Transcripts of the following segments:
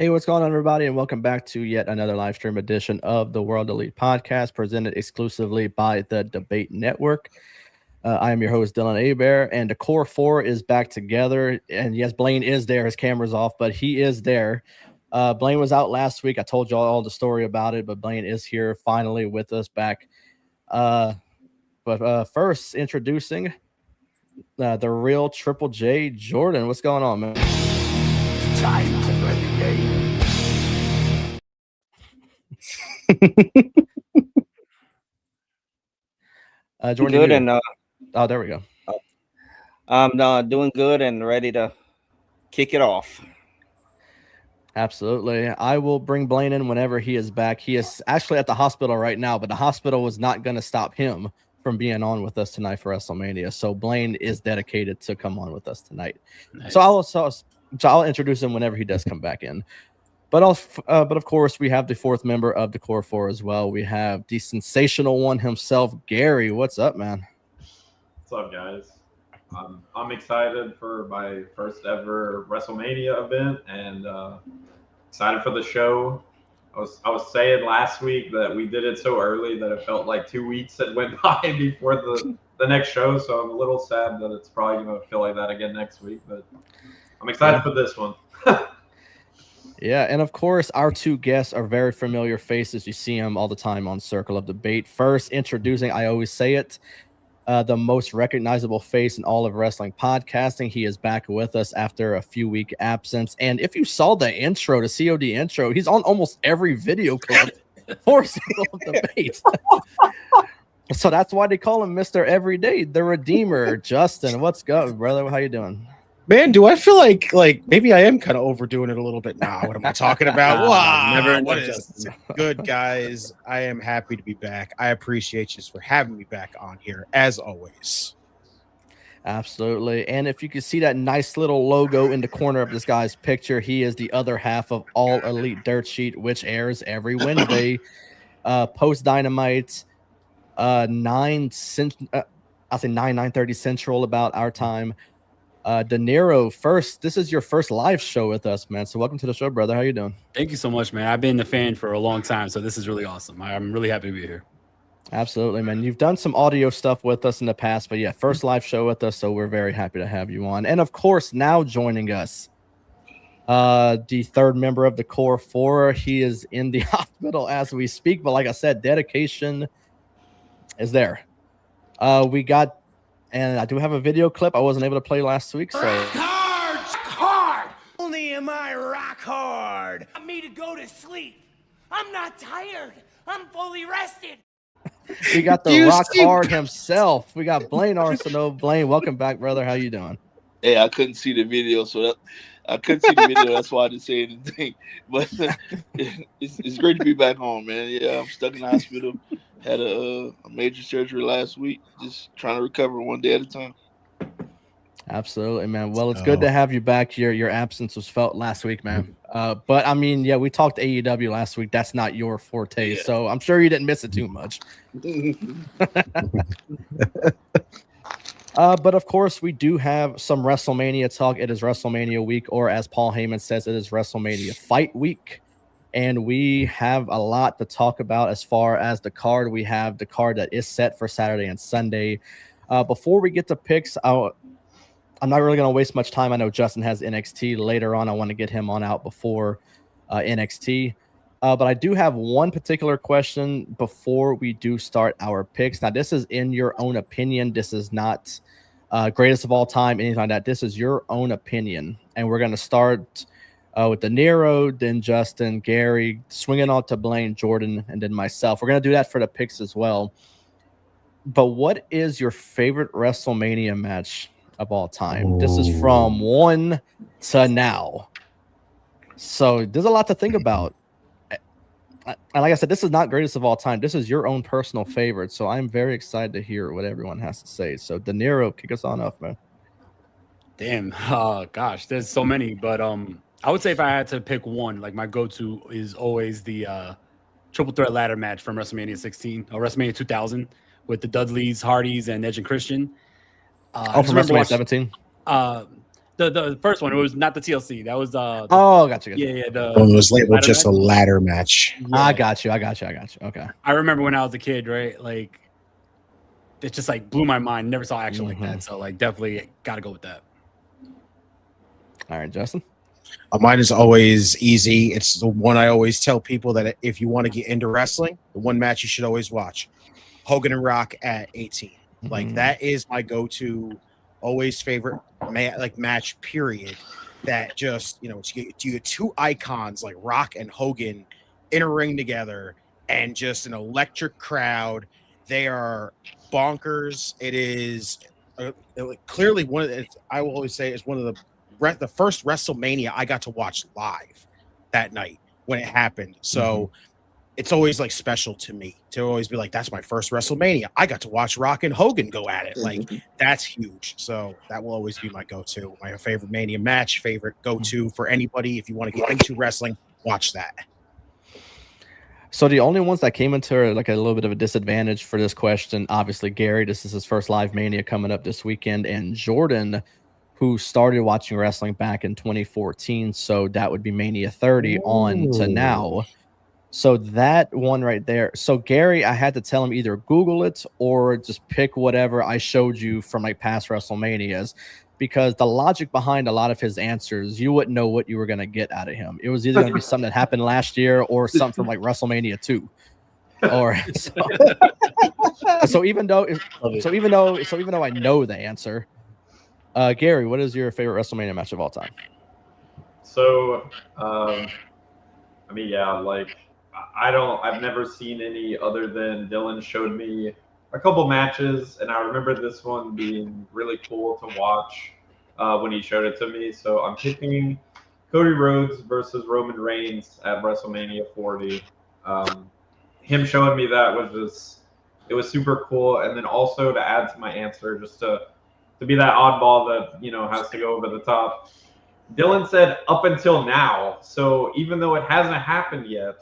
Hey, what's going on, everybody, and welcome back to yet another live stream edition of the World Elite Podcast, presented exclusively by the Debate Network. I am your host, Dylan Abear, and the Core 4 is back together. And yes, Blaine is there. His camera's off, but he is there. Blaine was out last week. I told you all the story about it, but Blaine is here finally with us back. But first, introducing the real Triple J, Jordan. What's going on, man? It's time to play the game. Jordan, good and oh, there we go. I'm doing good and ready to kick it off. Absolutely. I will bring Blaine in whenever he is back. He is actually at the hospital right now, but the hospital was not going to stop him from being on with us tonight for WrestleMania. So Blaine is dedicated to come on with us tonight. Nice. So I'll introduce him whenever he does come back in. But of course, we have the fourth member of the Core 4 as well. We have the sensational one himself, Gary. What's up, man? What's up, guys? I'm excited for my first ever WrestleMania event and excited for the show. I was saying last week that we did it so early that it felt like 2 weeks had went by before the next show. So I'm a little sad that it's probably going to feel like that again next week. But I'm excited for this one. Yeah, and of course, our two guests are very familiar faces. You see them all the time on Circle of Debate. First, introducing, I always say it, the most recognizable face in all of wrestling podcasting. He is back with us after a few-week absence. And if you saw the intro, the COD intro, he's on almost every video clip for Circle of Debate. So that's why they call him Mr. Everyday, the Redeemer. Justin, what's good, brother? How you doing? Man, do I feel like maybe I am kind of overdoing it a little bit? Nah, what am I talking about? Wow, never what is good, guys? I am happy to be back. I appreciate you for having me back on here, as always. Absolutely. And if you can see that nice little logo in the corner of this guy's picture, he is the other half of All Elite Dirt Sheet, which airs every Wednesday, post Dynamite, 9:30 Central about our time. De Niro, first, this is your first live show with us, man. So welcome to the show, brother. How you doing? Thank you so much, man. I've been a fan for a long time, so this is really awesome. I'm really happy to be here. Absolutely, man. You've done some audio stuff with us in the past, but yeah, first live show with us, so we're very happy to have you on. And of course, now joining us, the third member of the Core 4. He is in the hospital as we speak, but like I said, dedication is there. We got And I do have a video clip I wasn't able to play last week. So Hard! Only am I rock hard. Want me to go to sleep. I'm not tired. I'm fully rested. we got the rock hard himself. We got Blaine Arsenault. Blaine, welcome back, brother. How you doing? Hey, I couldn't see the video, That's why I didn't say anything. But it's great to be back home, man. Yeah, I'm stuck in the hospital. Had a major surgery last week. Just trying to recover one day at a time. Absolutely, man. Well, it's good to have you back. Your absence was felt last week, man. But I mean, yeah, we talked AEW last week. That's not your forte, so I'm sure you didn't miss it too much. But of course, we do have some WrestleMania talk. It is WrestleMania week, or as Paul Heyman says, it is WrestleMania fight week. And we have a lot to talk about as far as the card. We have the card that is set for Saturday and Sunday. Before we get to picks, I'm not really going to waste much time. I know Justin has NXT later on. I want to get him on out before NXT. But I do have one particular question before we do start our picks. Now, this is in your own opinion. This is not greatest of all time, anything like that. This is your own opinion. And we're going to start with De Niro, then Justin, Gary, swinging on to Blaine, Jordan, and then myself. We're going to do that for the picks as well. But what is your favorite WrestleMania match of all time? This is from 1 to now. So there's a lot to think about. And like I said, this is not greatest of all time. This is your own personal favorite. So I'm very excited to hear what everyone has to say. So De Niro, kick us on off, man. Damn. Gosh, there's so many. But I would say if I had to pick one, like my go-to is always the triple threat ladder match from WrestleMania 16 or WrestleMania 2000 with the Dudleys, Hardys, and Edge and Christian. From WrestleMania 17? The first one, it was not the TLC. That was gotcha. Yeah. It was labeled just a ladder match. Yeah. I got you. Okay. I remember when I was a kid, right? Like it just like blew my mind. Never saw action like that. So like definitely got to go with that. All right, Justin. Mine is always easy. It's the one I always tell people that if you want to get into wrestling, the one match you should always watch: Hogan and Rock at 18. Like that is my go-to, always favorite match. Period. That just you get two icons like Rock and Hogan in a ring together, and just an electric crowd. They are bonkers. It is clearly one of I will always say is one of the first WrestleMania I got to watch live that night when it happened. So it's always like special to me to always be like, that's my first WrestleMania. I got to watch Rock and Hogan go at it. Like that's huge. So that will always be my go-to, my favorite Mania match, favorite go-to for anybody. If you want to get into wrestling, watch that. So the only ones that came into like a little bit of a disadvantage for this question, obviously Gary, this is his first live Mania coming up this weekend, and Jordan, who started watching wrestling back in 2014. So that would be Mania 30 on to now. So that one right there. So Gary, I had to tell him either Google it or just pick whatever I showed you from like past WrestleManias, because the logic behind a lot of his answers, you wouldn't know what you were going to get out of him. It was either going to be something that happened last year or something from like WrestleMania 2. Or so even though I know the answer, Gary, what is your favorite WrestleMania match of all time? So, I mean, yeah, like I've never seen any other than Dylan showed me a couple matches, and I remember this one being really cool to watch when he showed it to me. So I'm picking Cody Rhodes versus Roman Reigns at WrestleMania 40. Him showing me that it was super cool, and then also to add to my answer, just to be that oddball that has to go over the top. Dylan said up until now, so even though it hasn't happened yet,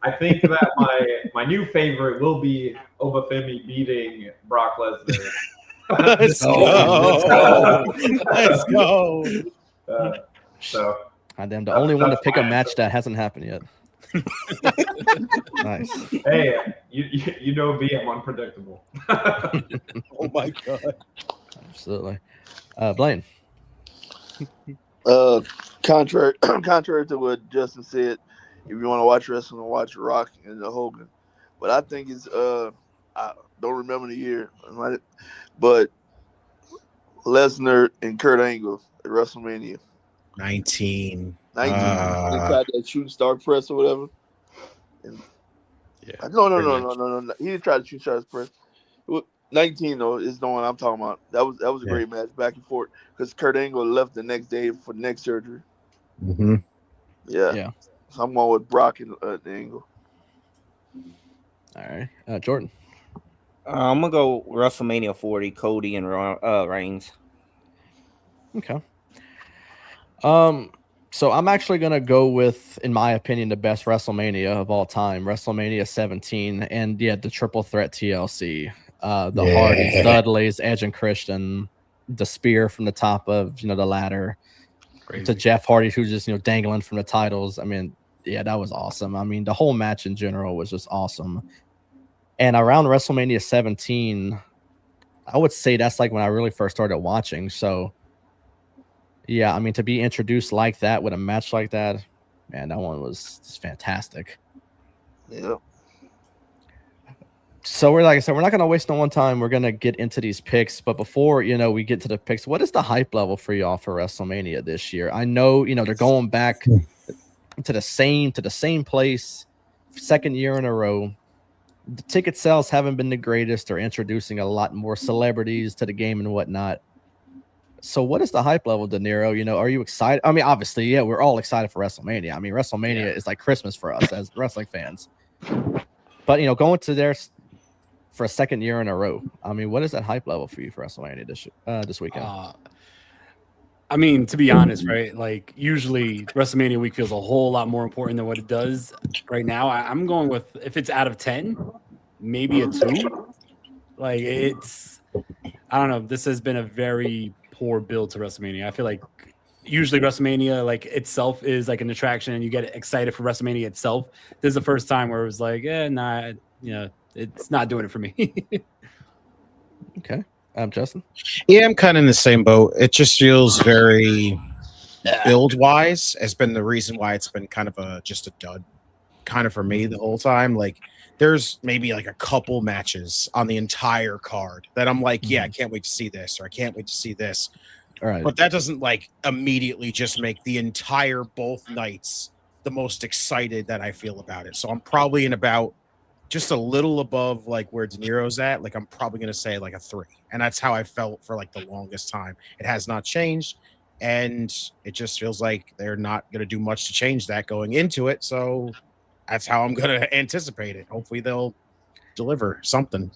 I think that my new favorite will be Obafemi beating Brock Lesnar. Let's go. Let's go. So I'm the only one to pick a match that hasn't happened yet. Nice. Hey, you know me, I'm unpredictable. Oh my god. Absolutely. Blaine. Contrary to what Justin said, if you want to watch wrestling, watch Rock and the Hogan. But I think it's I don't remember the year, but Lesnar and Kurt Angle at WrestleMania 19. 19. They tried that shooting star press or whatever. And Yeah. No. He didn't try to shoot stars press. 19 though is the one I'm talking about. That was a great match, back and forth, because Kurt Angle left the next day for neck surgery. Mm-hmm. Yeah. So I'm going with Brock and Angle. All right, Jordan. I'm gonna go WrestleMania 40, Cody and Reigns. Okay. So I'm actually gonna go with, in my opinion, the best WrestleMania of all time, WrestleMania 17, and the triple threat TLC. The Hardys, Dudleys, Edge and Christian, the spear from the top of the ladder, to Jeff Hardy, who's just dangling from the titles. I mean, yeah, that was awesome. I mean, the whole match in general was just awesome. And around WrestleMania 17, I would say that's like when I really first started watching. So yeah, I mean, to be introduced like that with a match like that, man, that one was just fantastic. Yeah. So like I said, we're not gonna waste no one time. We're gonna get into these picks, but before we get to the picks, what is the hype level for y'all for WrestleMania this year? I know they're going back to the same place, second year in a row. The ticket sales haven't been the greatest. They're introducing a lot more celebrities to the game and whatnot. So what is the hype level, De Niro? Are you excited? I mean, obviously, yeah, we're all excited for WrestleMania. I mean, WrestleMania is like Christmas for us as wrestling fans. But going to there for a second year in a row, I mean, what is that hype level for you for WrestleMania this weekend? I mean, to be honest, right? Like usually WrestleMania week feels a whole lot more important than what it does right now. I'm going with, if it's out of 10, maybe a 2. Like I don't know. This has been a very poor build to WrestleMania. I feel like usually WrestleMania like itself is like an attraction and you get excited for WrestleMania itself. This is the first time where it was like, it's not doing it for me. Okay. Justin? Yeah, I'm kind of in the same boat. It just feels very build-wise has been the reason why it's been kind of just a dud kind of for me the whole time. Like there's maybe like a couple matches on the entire card that I'm like, yeah, I can't wait to see this, or I can't wait to see this. All right. But that doesn't like immediately just make the entire both nights the most excited that I feel about it. So I'm probably in about just a little above like where De Niro's at. Like I'm probably going to say like a 3. And that's how I felt for like the longest time. It has not changed. And it just feels like they're not going to do much to change that going into it. So that's how I'm going to anticipate it. Hopefully they'll deliver something.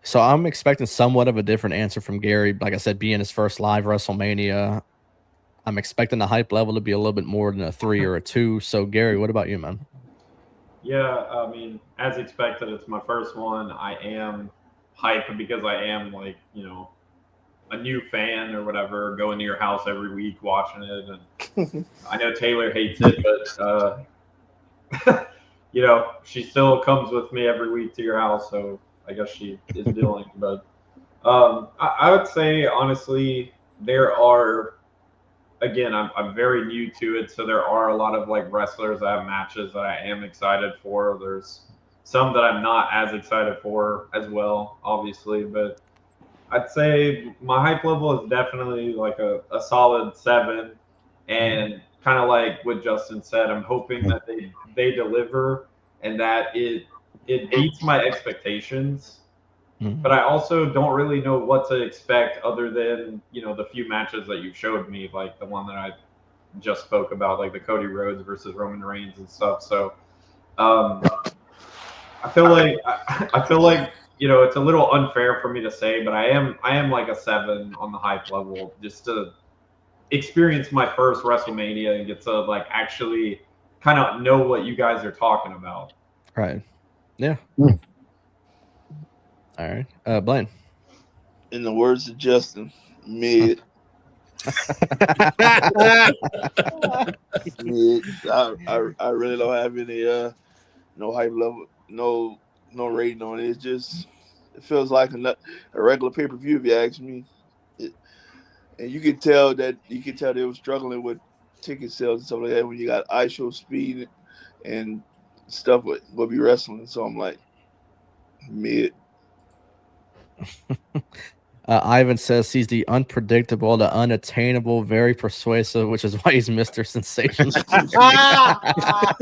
So I'm expecting somewhat of a different answer from Gary. Like I said, being his first live WrestleMania, I'm expecting the hype level to be a little bit more than a 3 or a 2. So Gary, what about you, man? Yeah, I mean, as expected, it's my first one. I am hyped because I am like, a new fan or whatever, going to your house every week watching it. And I know Taylor hates it, but she still comes with me every week to your house, so I guess she is dealing. But I would say honestly, there are. Again, I'm very new to it, so there are a lot of like wrestlers that have matches that I am excited for. There's some that I'm not as excited for as well, obviously, but I'd say my hype level is definitely like a solid 7. And kind of like what Justin said, I'm hoping that they deliver and that it beats my expectations. But I also don't really know what to expect other than, the few matches that you showed me, like the one that I just spoke about, like the Cody Rhodes versus Roman Reigns and stuff. So I feel like it's a little unfair for me to say, but I am like a 7 on the hype level just to experience my first WrestleMania and get to like actually kind of know what you guys are talking about. Right. Yeah. All right. Blaine. In the words of Justin, mid. Mid. I really don't have any no hype level, no rating on it. It feels like a regular pay-per-view if you ask me. And you can tell they were struggling with ticket sales and stuff like that when you got iShow speed and stuff with be wrestling. So I'm like, Mid. Ivan says he's the unpredictable, the unattainable, very persuasive, which is why he's Mr. Sensation. That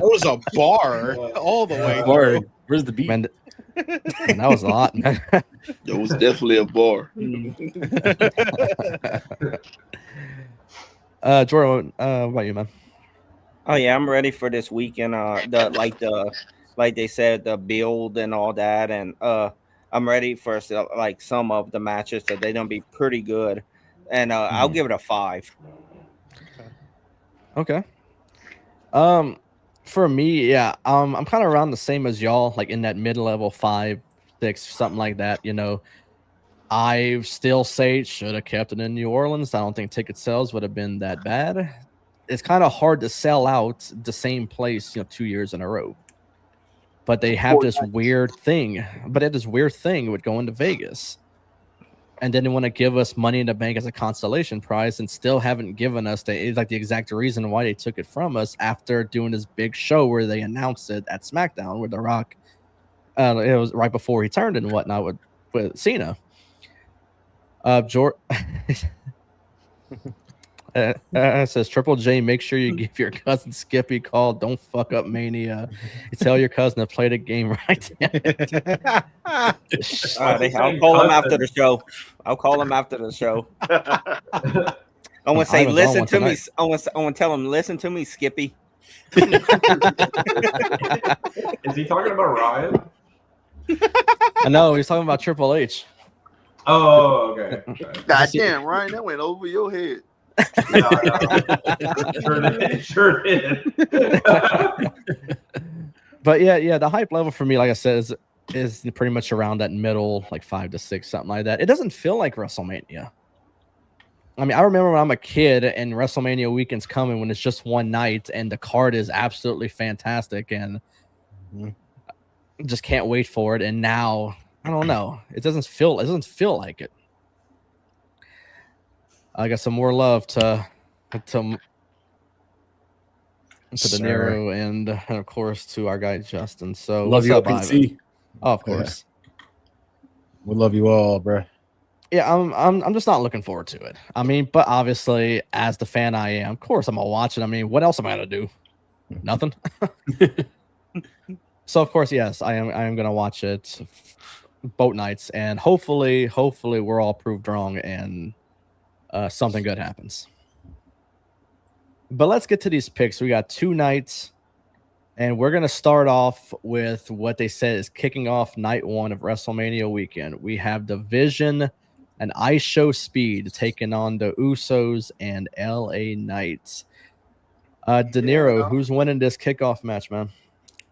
was a bar all the way Word. through. Where's the beat? Man, that was a lot, man. That was definitely a bar. Jordan, what about you, man? Oh yeah, I'm ready for this weekend. Like they said, the build and all that, and I'm ready for like some of the matches that they're gonna be pretty good, and I'll give it a 5. Okay. For me, yeah, I'm kind of around the same as y'all, like in that mid-level 5, 6, something like that. You know, I still say should have kept it in New Orleans. I don't think ticket sales would have been that bad. It's kind of hard to sell out the same place, 2 years in a row. But they have this weird thing. But they have this weird thing with going to Vegas. And then they want to give us Money in the Bank as a consolation prize, and still haven't given us the exact reason why they took it from us after doing this big show where they announced it at SmackDown with The Rock. It was right before he turned and whatnot with Cena. Says Triple J, make sure you give your cousin Skippy a call. Don't fuck up Mania. You tell your cousin to play the game right. I'll call him after the show. I'm gonna say, listen to me. I want to tell him, listen to me, Skippy. Is he talking about Ryan? No, he's talking about Triple H. Oh, okay. God damn, Ryan, that went over your head. No. Sure did. But yeah, the hype level for me, like I said, is pretty much around that middle, like 5 to 6, something like that. It doesn't feel like WrestleMania. I mean, I remember when I'm a kid and WrestleMania weekend's coming when it's just one night and the card is absolutely fantastic and just can't wait for it. And now, I don't know, it doesn't feel like it. I got some more love to De Niro and of course to our guy Justin. So Love you, Ivan? Oh, of course. Yeah. We love you all, bro. Yeah, I'm just not looking forward to it. I mean, but obviously, as the fan I am, of course I'm gonna watch it. I mean, what else am I gonna do? Nothing. So of course, yes, I am gonna watch it both nights, and hopefully we're all proved wrong and something good happens. But let's get to these picks. We got 2 nights, and we're going to start off with what they said is kicking off night 1 of WrestleMania weekend. We have Division and Ice Show Speed taking on the Usos and LA Knights. De Niro, who's winning this kickoff match, man?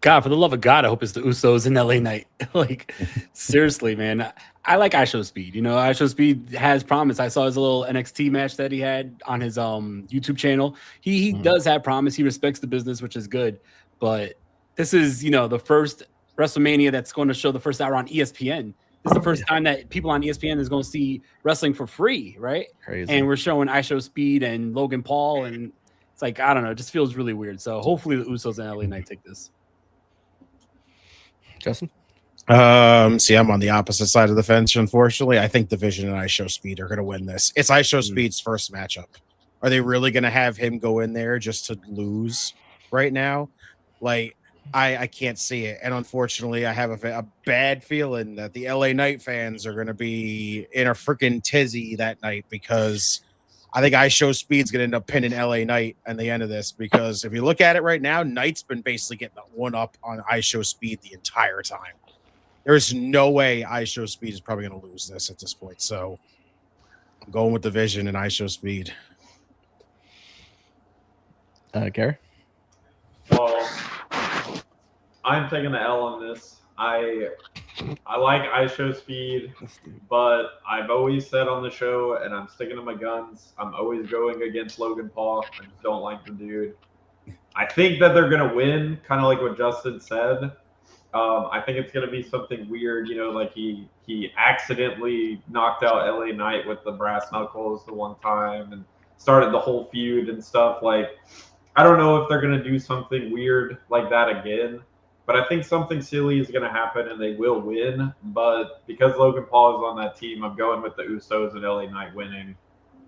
God, for the love of God, I hope it's the Usos in LA Knight. Like, seriously, man. I like iShow Speed. You know, iShow Speed has promise. I saw his little NXT match that he had on his YouTube channel. He does have promise. He respects the business, which is good. But this is, the first WrestleMania that's going to show the first hour on ESPN. This is the first time that people on ESPN is going to see wrestling for free, right? Crazy. And we're showing iShow Speed and Logan Paul, and it's like, I don't know, it just feels really weird. So hopefully the Usos and LA Knight take this. Justin? See, I'm on the opposite side of the fence, unfortunately. I think Division and iShow Speed are going to win this. It's iShow Speed's first matchup. Are they really going to have him go in there just to lose right now? Like, I can't see it. And unfortunately, I have a bad feeling that the LA Knight fans are going to be in a freaking tizzy that night, because I think iShow Speed's going to end up pinning LA Knight at the end of this, because if you look at it right now, Knight's been basically getting the one up on iShow Speed the entire time. There's no way iShow Speed is probably going to lose this at this point. So I'm going with Division and iShow Speed. Gary? Well, I'm taking the L on this. I like iShow Speed, but I've always said on the show, and I'm sticking to my guns, I'm always going against Logan Paul. I just don't like the dude. I think that they're going to win, kind of like what Justin said. I think it's going to be something weird, like he accidentally knocked out LA Knight with the brass knuckles the one time and started the whole feud and stuff. Like, I don't know if they're going to do something weird like that again, but but I think something silly is going to happen and they will win. But because Logan Paul is on that team, I'm going with the Usos and LA Knight winning,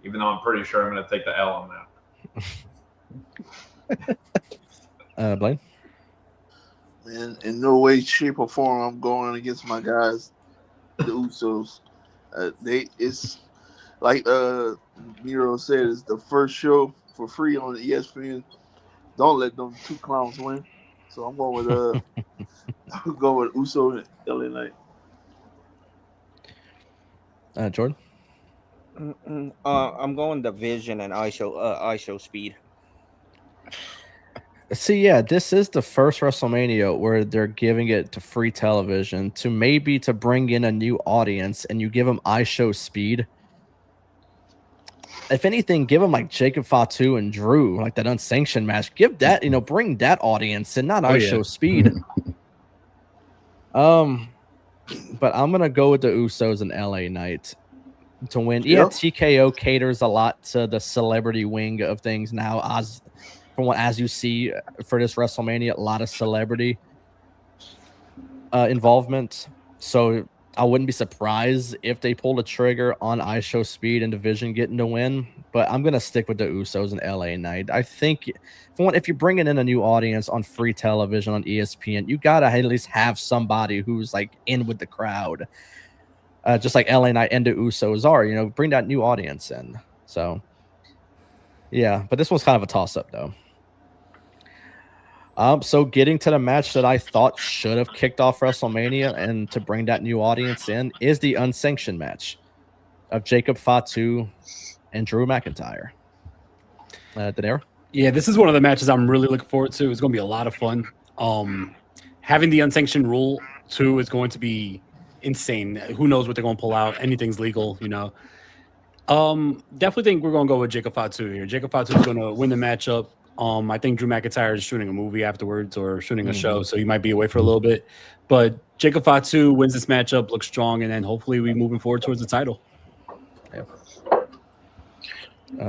even though I'm pretty sure I'm going to take the L on that. Blaine? Man, in no way, shape, or form I'm going against my guys, the Usos. It's like Miro said, it's the first show for free on ESPN. Don't let them two clowns win. So I'm going with I'm going with Uso and LA Knight. Jordan? I'm going Division and ISO Speed. See, yeah, this is the first WrestleMania where they're giving it to free television to bring in a new audience, and you give them iShow Speed. If anything, give them like Jacob Fatu and Drew, like that unsanctioned match. Give that, bring that audience and not iShow Speed. But I'm gonna go with the Usos and LA Knight to win. Yeah, TKO caters a lot to the celebrity wing of things now, as you see for this WrestleMania, a lot of celebrity involvement. So I wouldn't be surprised if they pull the trigger on iShow Speed and Division getting to win. But I'm gonna stick with the Usos and LA Knight. I think, if you're bringing in a new audience on free television on ESPN, you gotta at least have somebody who's like in with the crowd, just like LA Knight and the Usos are. Bring that new audience in. So yeah, but this one's kind of a toss-up though. So getting to the match that I thought should have kicked off WrestleMania and to bring that new audience in is the unsanctioned match of Jacob Fatu and Drew McIntyre. Daenerys? Yeah, this is one of the matches I'm really looking forward to. It's going to be a lot of fun. Having the unsanctioned rule too is going to be insane. Who knows what they're going to pull out? Anything's legal, Definitely think we're going to go with Jacob Fatu here. Jacob Fatu is going to win the matchup. I think Drew McIntyre is shooting a movie afterwards or shooting a show, so he might be away for a little bit. But Jacob Fatu wins this matchup, looks strong, and then hopefully we moving forward towards the title. Yeah.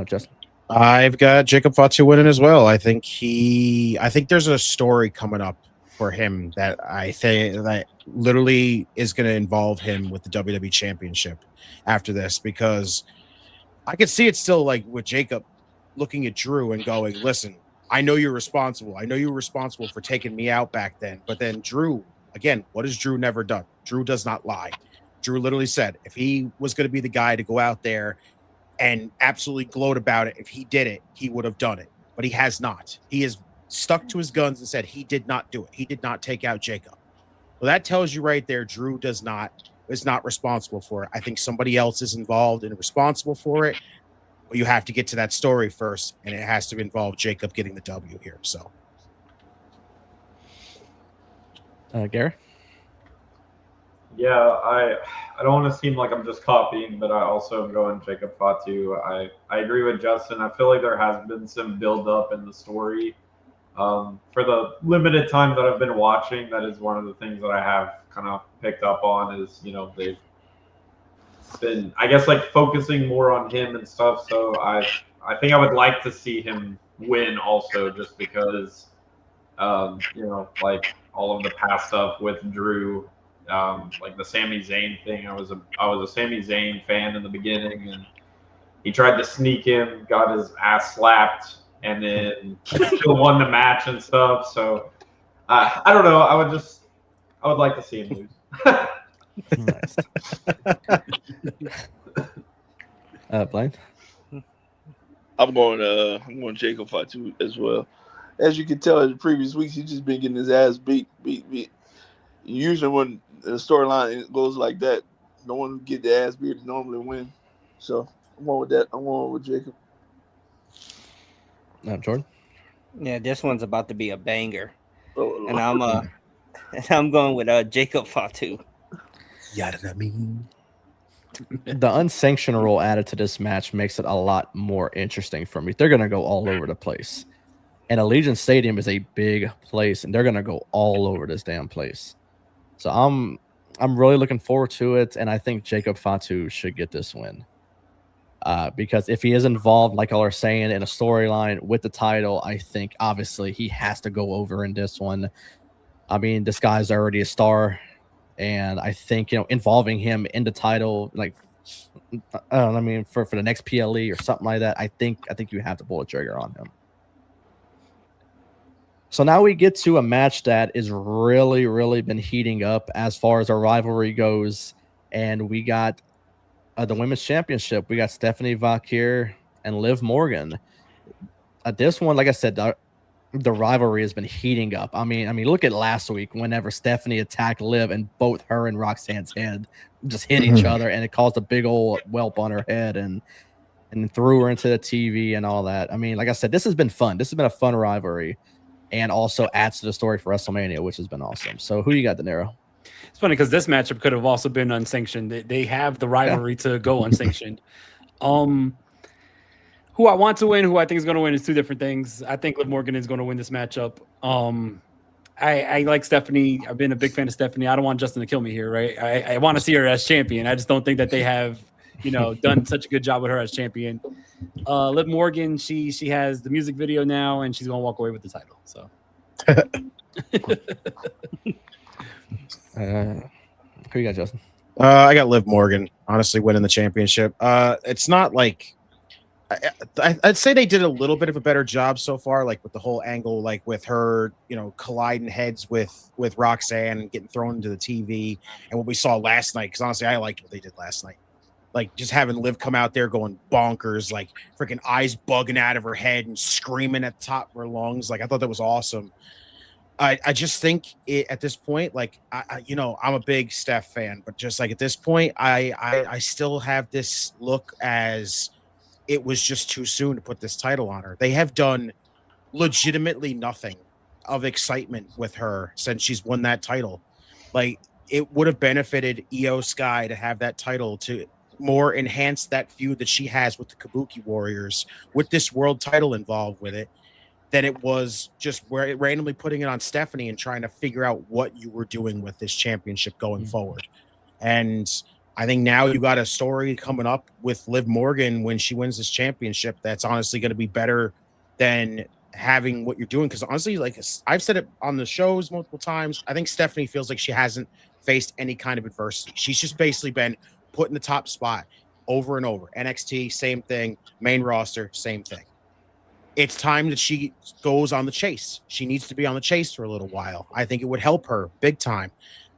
Justin? I've got Jacob Fatu winning as well. I think there's a story coming up for him that I think that literally is going to involve him with the WWE Championship after this, because I could see it still like with Jacob looking at Drew and going, listen, I know you're responsible. I know you were responsible for taking me out back then. But then Drew, again, what has Drew never done? Drew does not lie. Drew literally said if he was going to be the guy to go out there and absolutely gloat about it, if he did it, he would have done it. But he has not. He has stuck to his guns and said he did not do it. He did not take out Jacob. Well, that tells you right there, Drew is not responsible for it. I think somebody else is involved and responsible for it. But you have to get to that story first, and it has to involve Jacob getting the W here. So, Gary? Yeah, I don't want to seem like I'm just copying, but I also am going Jacob Fatu. I agree with Justin. I feel like there has been some build up in the story. For the limited time that I've been watching, that is one of the things that I have kind of picked up on is, they've been, I guess, like focusing more on him and stuff. So I think I would like to see him win also, just because, like all of the past stuff with Drew, like the Sami Zayn thing. I was a Sami Zayn fan in the beginning, and he tried to sneak him, got his ass slapped, and then still won the match and stuff. So I don't know. I would like to see him lose. Nice. Blaine? I'm going Jacob Fatu as well. As you can tell, in the previous weeks, he's just been getting his ass beat. Usually, when the storyline goes like that, no one get the ass beat and normally win. So I'm going with that. I'm going with Jacob. Jordan? Yeah, this one's about to be a banger, Oh, and I'm going with Jacob Fatu. The unsanctioned rule added to this match makes it a lot more interesting for me. They're going to go all over the place. And Allegiant Stadium is a big place, and they're going to go all over this damn place. So I'm really looking forward to it, and I think Jacob Fatu should get this win. Because if he is involved, like y'all are saying, in a storyline with the title, I think obviously he has to go over in this one. I mean, this guy's already a star, and I think involving him in the title, like, I mean, for the next PLE or something like that, I think you have to pull a trigger on him. So now we get to a match that is really, really been heating up as far as our rivalry goes, and we got the women's championship. We got Stephanie Vakir and Liv Morgan. This one, like I said, the rivalry has been heating up. I mean, look at last week whenever Stephanie attacked Liv and both her and Roxanne's head just hit each other, and it caused a big old whelp on her head and threw her into the TV and all that. I mean, like I said, this has been fun. This has been a fun rivalry, and also adds to the story for WrestleMania, which has been awesome. So who you got, De Niro? It's funny because this matchup could have also been unsanctioned. They have the rivalry to go unsanctioned. Who I want to win, who I think is going to win is two different things. I think Liv Morgan is going to win this matchup. I like Stephanie. I've been a big fan of Stephanie. I don't want Justin to kill me here, right? I want to see her as champion. I just don't think that they have, done such a good job with her as champion. Liv Morgan, she has the music video now, and she's going to walk away with the title. So, who you got, Justin? I got Liv Morgan, honestly, winning the championship. It's not like I'd say they did a little bit of a better job so far, like with the whole angle, like with her, colliding heads with Roxanne and getting thrown into the TV, and what we saw last night. Because honestly, I liked what they did last night. Like just having Liv come out there going bonkers, like freaking eyes bugging out of her head and screaming at the top of her lungs. Like I thought that was awesome. I just think at this point, like I'm a big Steph fan, but just like at this point, I still have this look as it was just too soon to put this title on her. They have done legitimately nothing of excitement with her since she's won that title. Like it would have benefited Io Sky to have that title to more enhance that feud that she has with the Kabuki Warriors with this world title involved with it, than it was just randomly putting it on Stephanie and trying to figure out what you were doing with this championship going forward. And I think now you got a story coming up with Liv Morgan when she wins this championship that's honestly going to be better than having what you're doing. Because honestly, like I've said it on the shows multiple times, I think Stephanie feels like she hasn't faced any kind of adversity. She's just basically been put in the top spot over and over. NXT, same thing. Main roster, same thing. It's time that she goes on the chase. She needs to be on the chase for a little while. I think it would help her big time.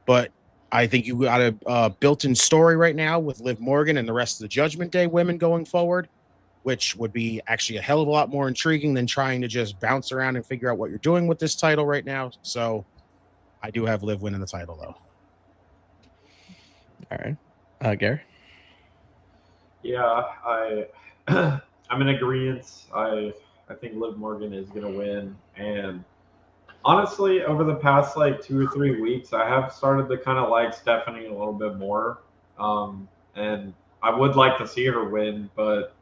But I think you got a built-in story right now with Liv Morgan and the rest of the Judgment Day women going forward, which would be actually a hell of a lot more intriguing than trying to just bounce around and figure out what you're doing with this title right now. So I do have Liv winning the title, though. All right. Gary? Yeah, I'm in agreement. I think Liv Morgan is going to win. And honestly, over the past 2 or 3 weeks, I have started to kind of like Stephanie a little bit more. And I would like to see her win, but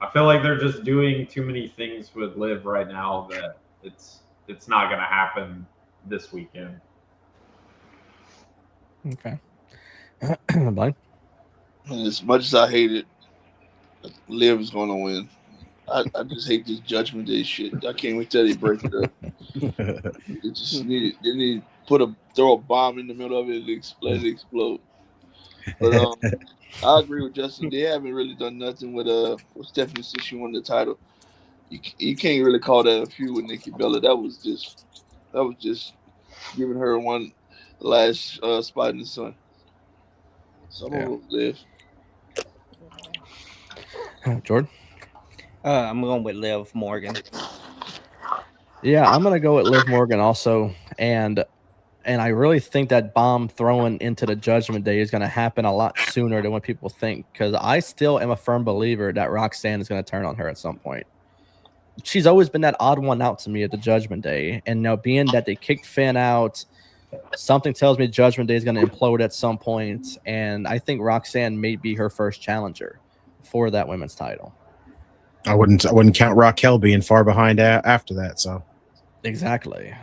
I feel like they're just doing too many things with Liv right now that it's not going to happen this weekend. Okay. Blind? As much as I hate it, Liv is going to win. I just hate this Judgment Day shit. I can't wait till they break it up. They just need to throw a bomb in the middle of it and let it explode. But I agree with Justin. They haven't really done nothing with Stephanie since she won the title. You can't really call that a feud with Nikki Bella. That was just giving her one last spot in the sun. So I'm gonna live. Jordan? I'm going with Liv Morgan. Yeah, I'm gonna go with Liv Morgan also, and I really think that bomb throwing into the Judgment Day is gonna happen a lot sooner than what people think. Because I still am a firm believer that Roxanne is gonna turn on her at some point. She's always been that odd one out to me at the Judgment Day, and now being that they kicked Finn out, something tells me Judgment Day is gonna implode at some point, and I think Roxanne may be her first challenger for that women's title. I wouldn't count Raquel being far behind after that. So exactly,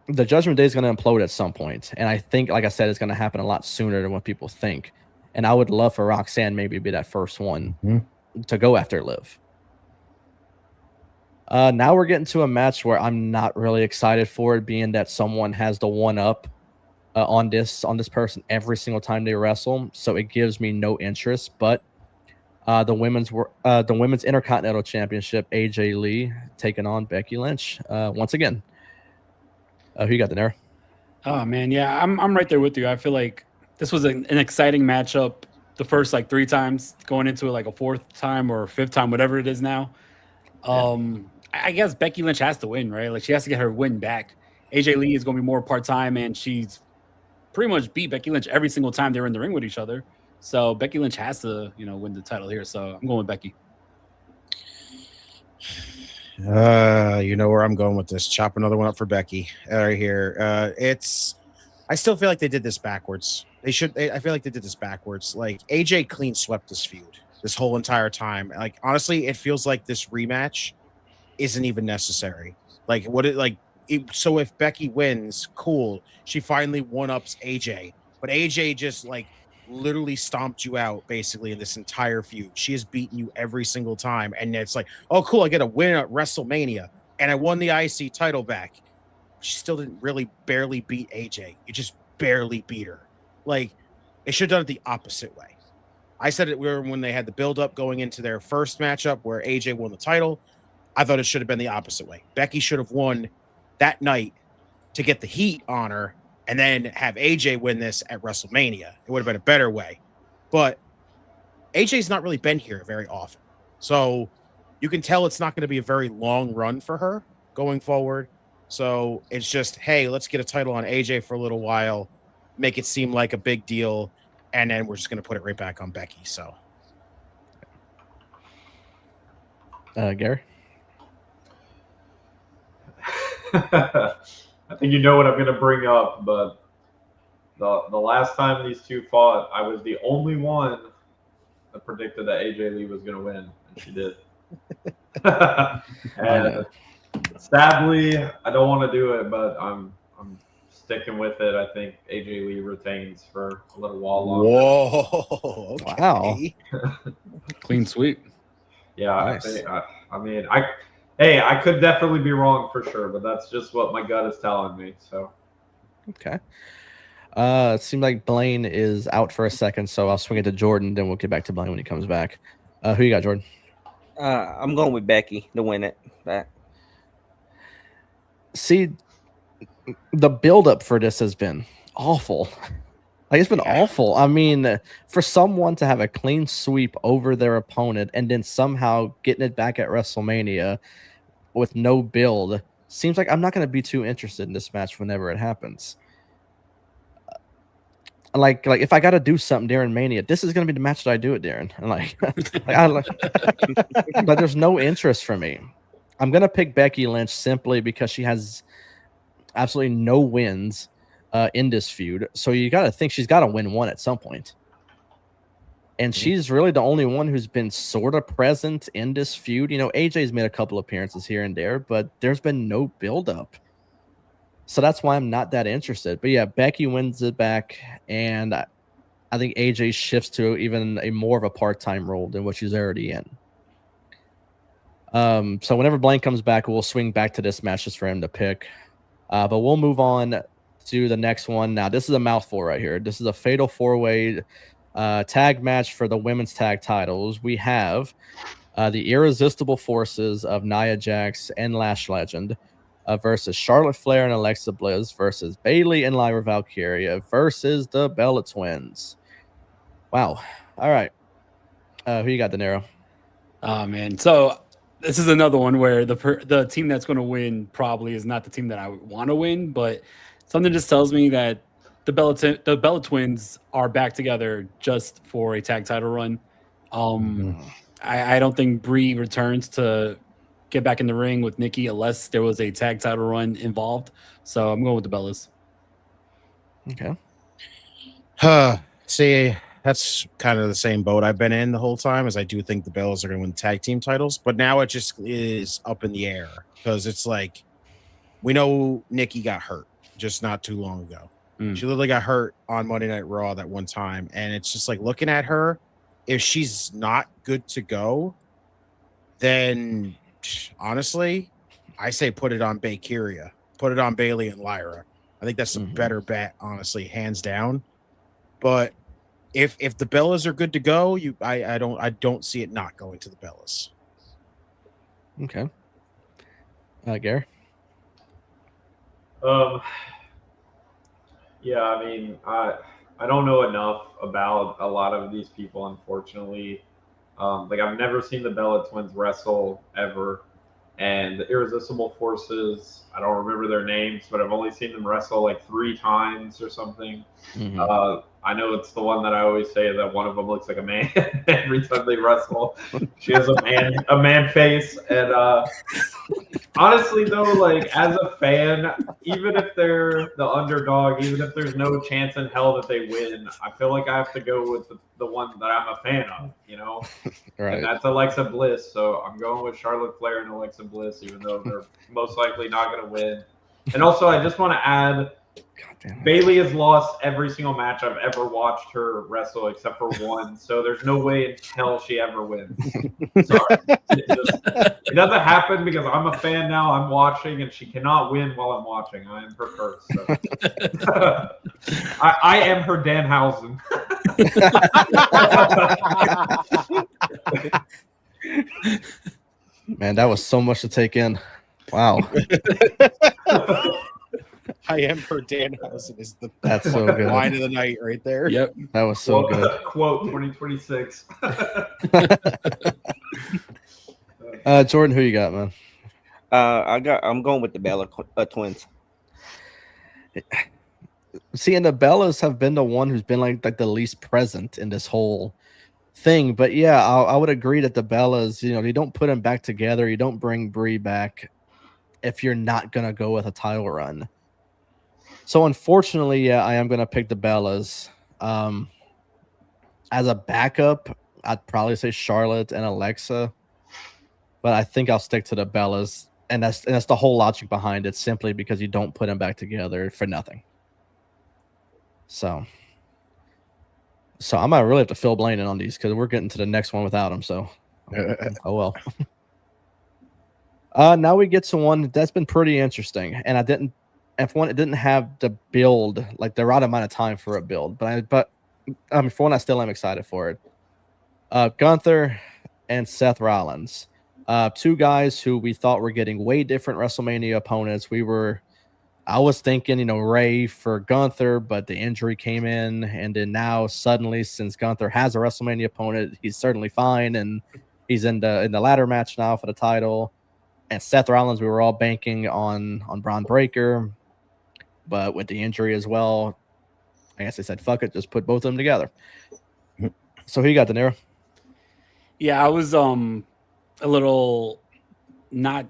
the Judgment Day is going to implode at some point, and I think, like I said, it's going to happen a lot sooner than what people think. And I would love for Roxanne maybe be that first one to go after Liv. Now we're getting to a match where I'm not really excited for it, being that someone has the one up on this person every single time they wrestle. So it gives me no interest. But the women's Intercontinental Championship, AJ Lee taking on Becky Lynch once again. Who you got there? Oh man, yeah, I'm right there with you. I feel like this was an exciting matchup the first like 3 times, going into it like a 4th time or 5th time, whatever it is now. I guess Becky Lynch has to win, right? Like she has to get her win back. AJ Lee is going to be more part-time, and she's pretty much beat Becky Lynch every single time they were in the ring with each other. So Becky Lynch has to, win the title here. So I'm going with Becky. You know where I'm going with this. Chop another one up for Becky right here. I still feel like they did this backwards. I feel like they did this backwards. Like AJ clean swept this feud this whole entire time. Like honestly, it feels like this rematch isn't even necessary. Like so if Becky wins, cool. She finally one-ups AJ. But AJ just like literally stomped you out basically in this entire feud. She has beaten you every single time. And it's like, oh, cool, I get a win at WrestleMania. And I won the IC title back. She still didn't really barely beat AJ. You just barely beat her. Like, they should have done it the opposite way. I said it when they had the build-up going into their first matchup where AJ won the title. I thought it should have been the opposite way. Becky should have won that night to get the heat on her and then have AJ win this at WrestleMania. It would have been a better way. But AJ's not really been here very often. So you can tell it's not going to be a very long run for her going forward. So it's just, hey, let's get a title on AJ for a little while, make it seem like a big deal, and then we're just going to put it right back on Becky. So, Gary? I think you know what I'm going to bring up, but the last time these two fought, I was the only one that predicted that AJ Lee was going to win, and she did. And sadly, I don't want to do it, but I'm sticking with it. I think AJ Lee retains for a little while longer. Whoa! Okay. Wow! Clean sweep. Yeah, Nice. I could definitely be wrong for sure, but that's just what my gut is telling me. So, okay. It seems like Blaine is out for a second, so I'll swing it to Jordan. Then we'll get back to Blaine when he comes back. Who you got, Jordan? I'm going with Becky to win it back. See, the buildup for this has been awful. Like, it's been awful. I mean, for someone to have a clean sweep over their opponent and then somehow getting it back at WrestleMania with no build seems like I'm not going to be too interested in this match whenever it happens. Like if I got to do something during Mania, this is going to be the match that I do it during. And but there's no interest for me. I'm going to pick Becky Lynch simply because she has absolutely no wins in this feud. So you got to think she's got to win one at some point. And she's really the only one who's been sort of present in this feud. AJ's made a couple appearances here and there, but there's been no build-up. So that's why I'm not that interested. But yeah, Becky wins it back, and I think AJ shifts to even a more of a part-time role than what she's already in. So whenever Blaine comes back, we'll swing back to this match just for him to pick. But we'll move on to the next one. Now, this is a mouthful right here. This is a fatal 4-way tag match for the women's tag titles. We have the irresistible forces of Nia Jax and Lash Legend versus Charlotte Flair and Alexa Bliss versus Bayley and Lyra Valkyria versus the Bella Twins. Wow. All right. Who you got, De Niro? Oh, man. So this is another one where the team that's going to win probably is not the team that I would want to win, but something just tells me that the Bella Twins are back together just for a tag title run. I don't think Brie returns to get back in the ring with Nikki unless there was a tag title run involved. So I'm going with the Bellas. Okay. See, that's kind of the same boat I've been in the whole time, as I do think the Bellas are going to win tag team titles, but now it just is up in the air because it's like, we know Nikki got hurt just not too long ago. She literally got hurt on Monday Night Raw that one time. And it's just like, looking at her, if she's not good to go, then honestly, I say put it on Bakeria. Put it on Bailey and Lyra. I think that's a better bet, honestly, hands down. But if the Bellas are good to go, I don't see it not going to the Bellas. Okay. Gary? Yeah, I mean, I don't know enough about a lot of these people, unfortunately. Like I've never seen the Bella Twins wrestle ever, and the Irresistible Forces. I don't remember their names, but I've only seen them wrestle like 3 times or something. I know it's the one that I always say that one of them looks like a man every time they wrestle. She has a man face, and honestly though, like as a fan, even if they're the underdog, even if there's no chance in hell that they win, I feel like I have to go with the one that I'm a fan of, you know? Right. And that's Alexa Bliss. So I'm going with Charlotte Flair and Alexa Bliss, even though they're most likely not going to win. And also, I just want to add, Bailey has lost every single match I've ever watched her wrestle except for one. So there's no way in hell she ever wins. Sorry. It doesn't happen because I'm a fan now. I'm watching, and she cannot win while I'm watching. I am her curse. So. I am her Danhausen. Man, that was so much to take in. Wow. I am her Danhausen is the That's so good. line of the night right there. Yep. That was so good. Quote 2026. Jordan, who you got, man? I'm going with the Bella Twins. See, and the Bellas have been the one who's been like the least present in this whole thing. But yeah, I would agree that the Bellas, you don't put them back together. You don't bring Brie back if you're not gonna go with a title run. So unfortunately, yeah, I am gonna pick the Bellas. As a backup, I'd probably say Charlotte and Alexa, but I think I'll stick to the Bellas, and that's the whole logic behind it. Simply because you don't put them back together for nothing. So I might really have to fill Blaine in on these because we're getting to the next one without him. So, oh well. Now we get to one that's been pretty interesting, and it didn't have the build, like the right amount of time for a build, but for one, I still am excited for it. Gunther and Seth Rollins, two guys who we thought were getting way different WrestleMania opponents. I was thinking, Ray for Gunther, but the injury came in, and then now suddenly, since Gunther has a WrestleMania opponent, he's certainly fine, and he's in the ladder match now for the title. And Seth Rollins, we were all banking on Braun Breaker, but with the injury as well, I guess they said, fuck it, just put both of them together. So who you got, De Niro? Yeah, I was a little not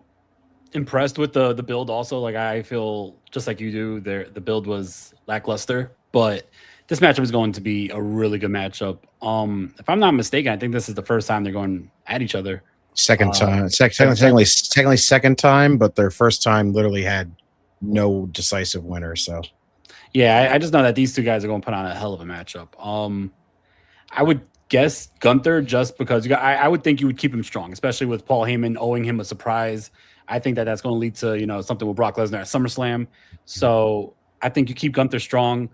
impressed with the build also. Like, I feel just like you do, the build was lackluster, but this matchup is going to be a really good matchup. If I'm not mistaken, I think this is the first time they're going at each other. Second time. Technically second time, but their first time literally had no decisive winner. So yeah, I just know that these two guys are going to put on a hell of a matchup. I would guess Gunther, just because I would think you would keep him strong, especially with Paul Heyman owing him a surprise. I think that's going to lead to something with Brock Lesnar at SummerSlam. So I think you keep Gunther strong.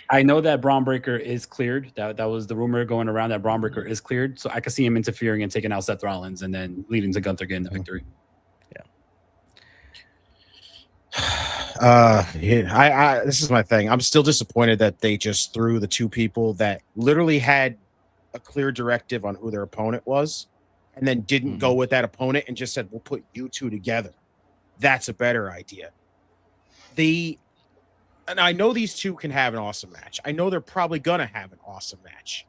I know that Braun Breaker is cleared. That was the rumor going around, that Braun Breaker is cleared. So I could see him interfering and taking out Seth Rollins, and then leading to Gunther getting the victory. Yeah. This is my thing. I'm still disappointed that they just threw the two people that literally had a clear directive on who their opponent was, and then didn't go with that opponent and just said, we'll put you two together. That's a better idea. And I know these two can have an awesome match. I know they're probably gonna have an awesome match.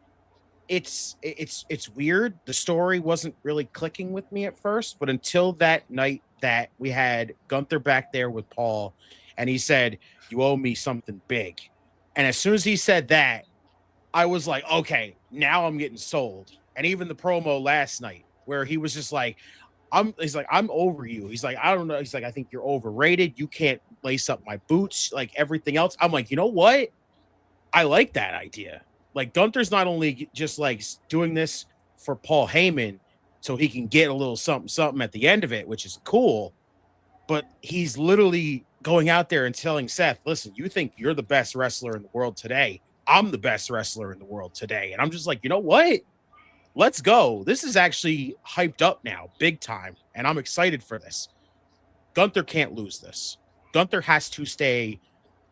It's weird. The story wasn't really clicking with me at first, but until that night that we had Gunther back there with Paul, and he said, you owe me something big. And as soon as he said that, I was like, okay, now I'm getting sold. And even the promo last night where he was just like, I'm over you. He's like, I don't know. He's like, I think you're overrated. You can't lace up my boots, like everything else. I'm like, you know what? I like that idea. Like, Gunther's not only just like doing this for Paul Heyman, so he can get a little something at the end of it, which is cool. But he's literally going out there and telling Seth, listen, you think you're the best wrestler in the world today. I'm the best wrestler in the world today. And I'm just like, you know what? Let's go. This is actually hyped up now, big time. And I'm excited for this. Gunther can't lose this. Gunther has to stay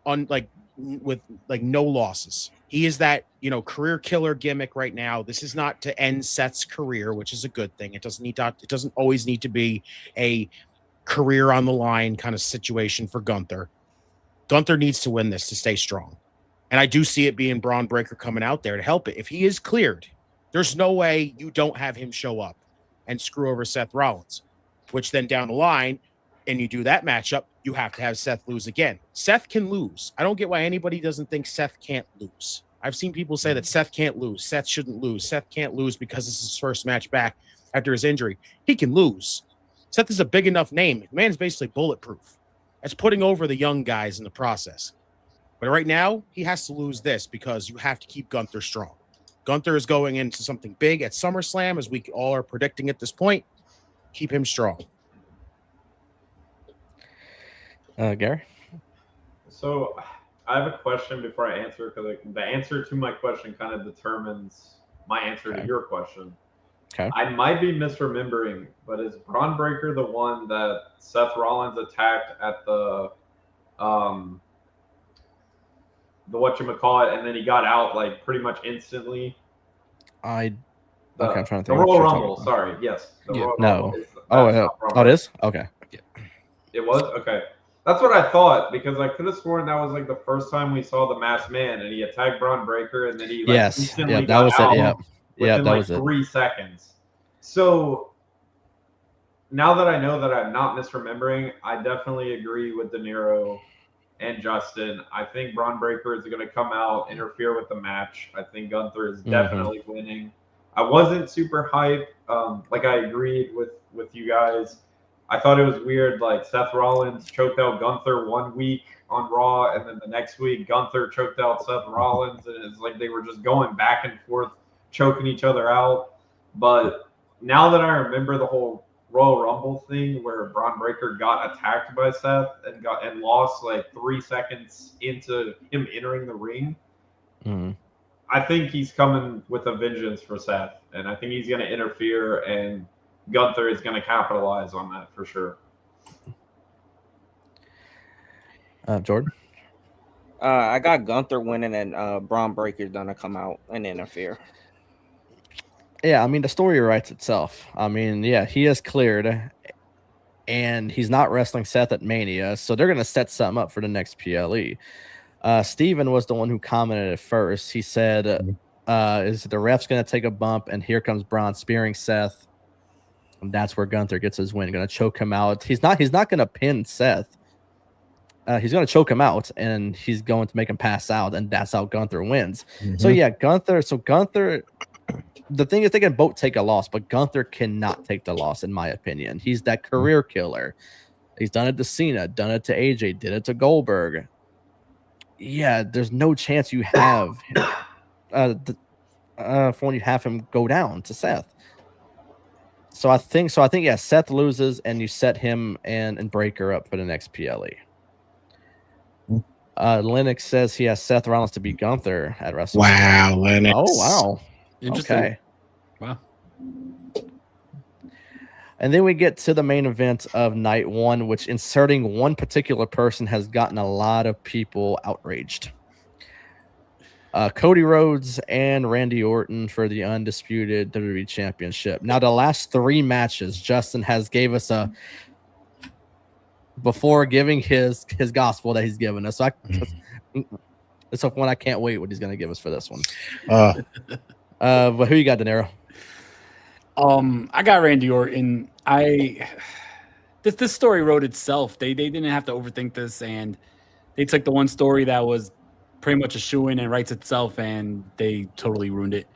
on with no losses. He is that, career killer gimmick right now. This is not to end Seth's career, which is a good thing. It doesn't always need to be a career on the line kind of situation for Gunther. Gunther needs to win this to stay strong. And I do see it being Braun Breaker coming out there to help it. If he is cleared, there's no way you don't have him show up and screw over Seth Rollins, which then down the line, and you do that matchup, you have to have Seth lose again. Seth can lose. I don't get why anybody doesn't think Seth can't lose. I've seen people say that Seth can't lose. Seth shouldn't lose. Seth can't lose because it's his first match back after his injury. He can lose. Seth is a big enough name. The man's basically bulletproof. That's putting over the young guys in the process. But right now, he has to lose this because you have to keep Gunther strong. Gunther is going into something big at SummerSlam, as we all are predicting at this point. Keep him strong. Gary? So I have a question before I answer, because the answer to my question kind of determines my answer to your question. Okay. I might be misremembering, but is Braun Breaker the one that Seth Rollins attacked at the whatchamacallit, and then he got out like pretty much instantly? I'm trying to think. The Royal Rumble, sorry. Yes. No. Rumble It is? Okay. It was? Okay. That's what I thought, because I could have sworn that was like the first time we saw the Masked Man, and he attacked Braun Breaker, and then he instantly that was out it. Yeah. within that like was it. 3 seconds. So now that I know that I'm not misremembering, I definitely agree with De Niro and Justin. I think Braun Breaker is going to come out, interfere with the match. I think Gunther is definitely winning. I wasn't super hyped. Like I agreed with you guys. I thought it was weird. Like Seth Rollins choked out Gunther 1 week on Raw, and then the next week Gunther choked out Seth Rollins, and it's like they were just going back and forth, choking each other out. But now that I remember the whole Royal Rumble thing where Braun Breaker got attacked by Seth and lost like 3 seconds into him entering the ring, I think he's coming with a vengeance for Seth, and I think he's going to interfere, and Gunther is going to capitalize on that for sure. Jordan? I got Gunther winning, and Braun Breaker's going to come out and interfere. Yeah, I mean, the story writes itself. I mean, yeah, he is cleared, and he's not wrestling Seth at Mania, so they're going to set something up for the next PLE. Steven was the one who commented at first. He said, is the ref's going to take a bump, and here comes Braun spearing Seth, and that's where Gunther gets his win. Going to choke him out. He's not going to pin Seth. He's going to choke him out, and he's going to make him pass out, and that's how Gunther wins. So, yeah, Gunther. The thing is, they can both take a loss, but Gunther cannot take the loss, in my opinion. He's that career killer. He's done it to Cena, done it to AJ, did it to Goldberg. Yeah, there's no chance you have for when you have him go down to Seth. So I think, yeah, Seth loses, and you set him and Breaker up for the next PLE. Lennox says he has Seth Rollins to beat Gunther at WrestleMania. Wow, Lennox. Oh, wow. Interesting. Okay. Wow. And then we get to the main event of night one, which inserting one particular person has gotten a lot of people outraged. Cody Rhodes and Randy Orton for the undisputed WWE Championship. Now, the last 3 matches, Justin has gave us before giving his gospel that he's given us. So it's a one I can't wait what he's going to give us for this one. But who you got, De Niro? I got Randy Orton. This story wrote itself. They didn't have to overthink this, and they took the one story that was pretty much a shoo-in and writes itself, and they totally ruined it.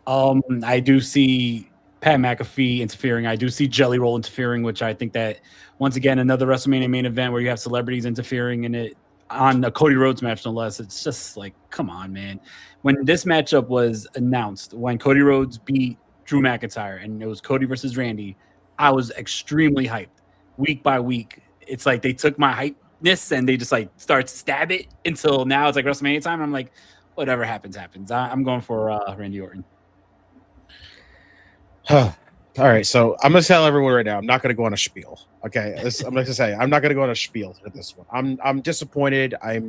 I do see Pat McAfee interfering. I do see Jelly Roll interfering, which I think that, once again, another WrestleMania main event where you have celebrities interfering in it on a Cody Rhodes match, no less. It's just like, come on, man. When this matchup was announced, when Cody Rhodes beat Drew McIntyre, and it was Cody versus Randy, I was extremely hyped. Week by week, it's like they took my hypeness and they just like start to stab it until now it's like WrestleMania time. I'm like, whatever happens, happens. I'm going for Randy Orton. All right, so I'm gonna tell everyone right now, I'm not gonna go on a spiel. Okay, I'm gonna say I'm not gonna go on a spiel for this one. I'm disappointed. I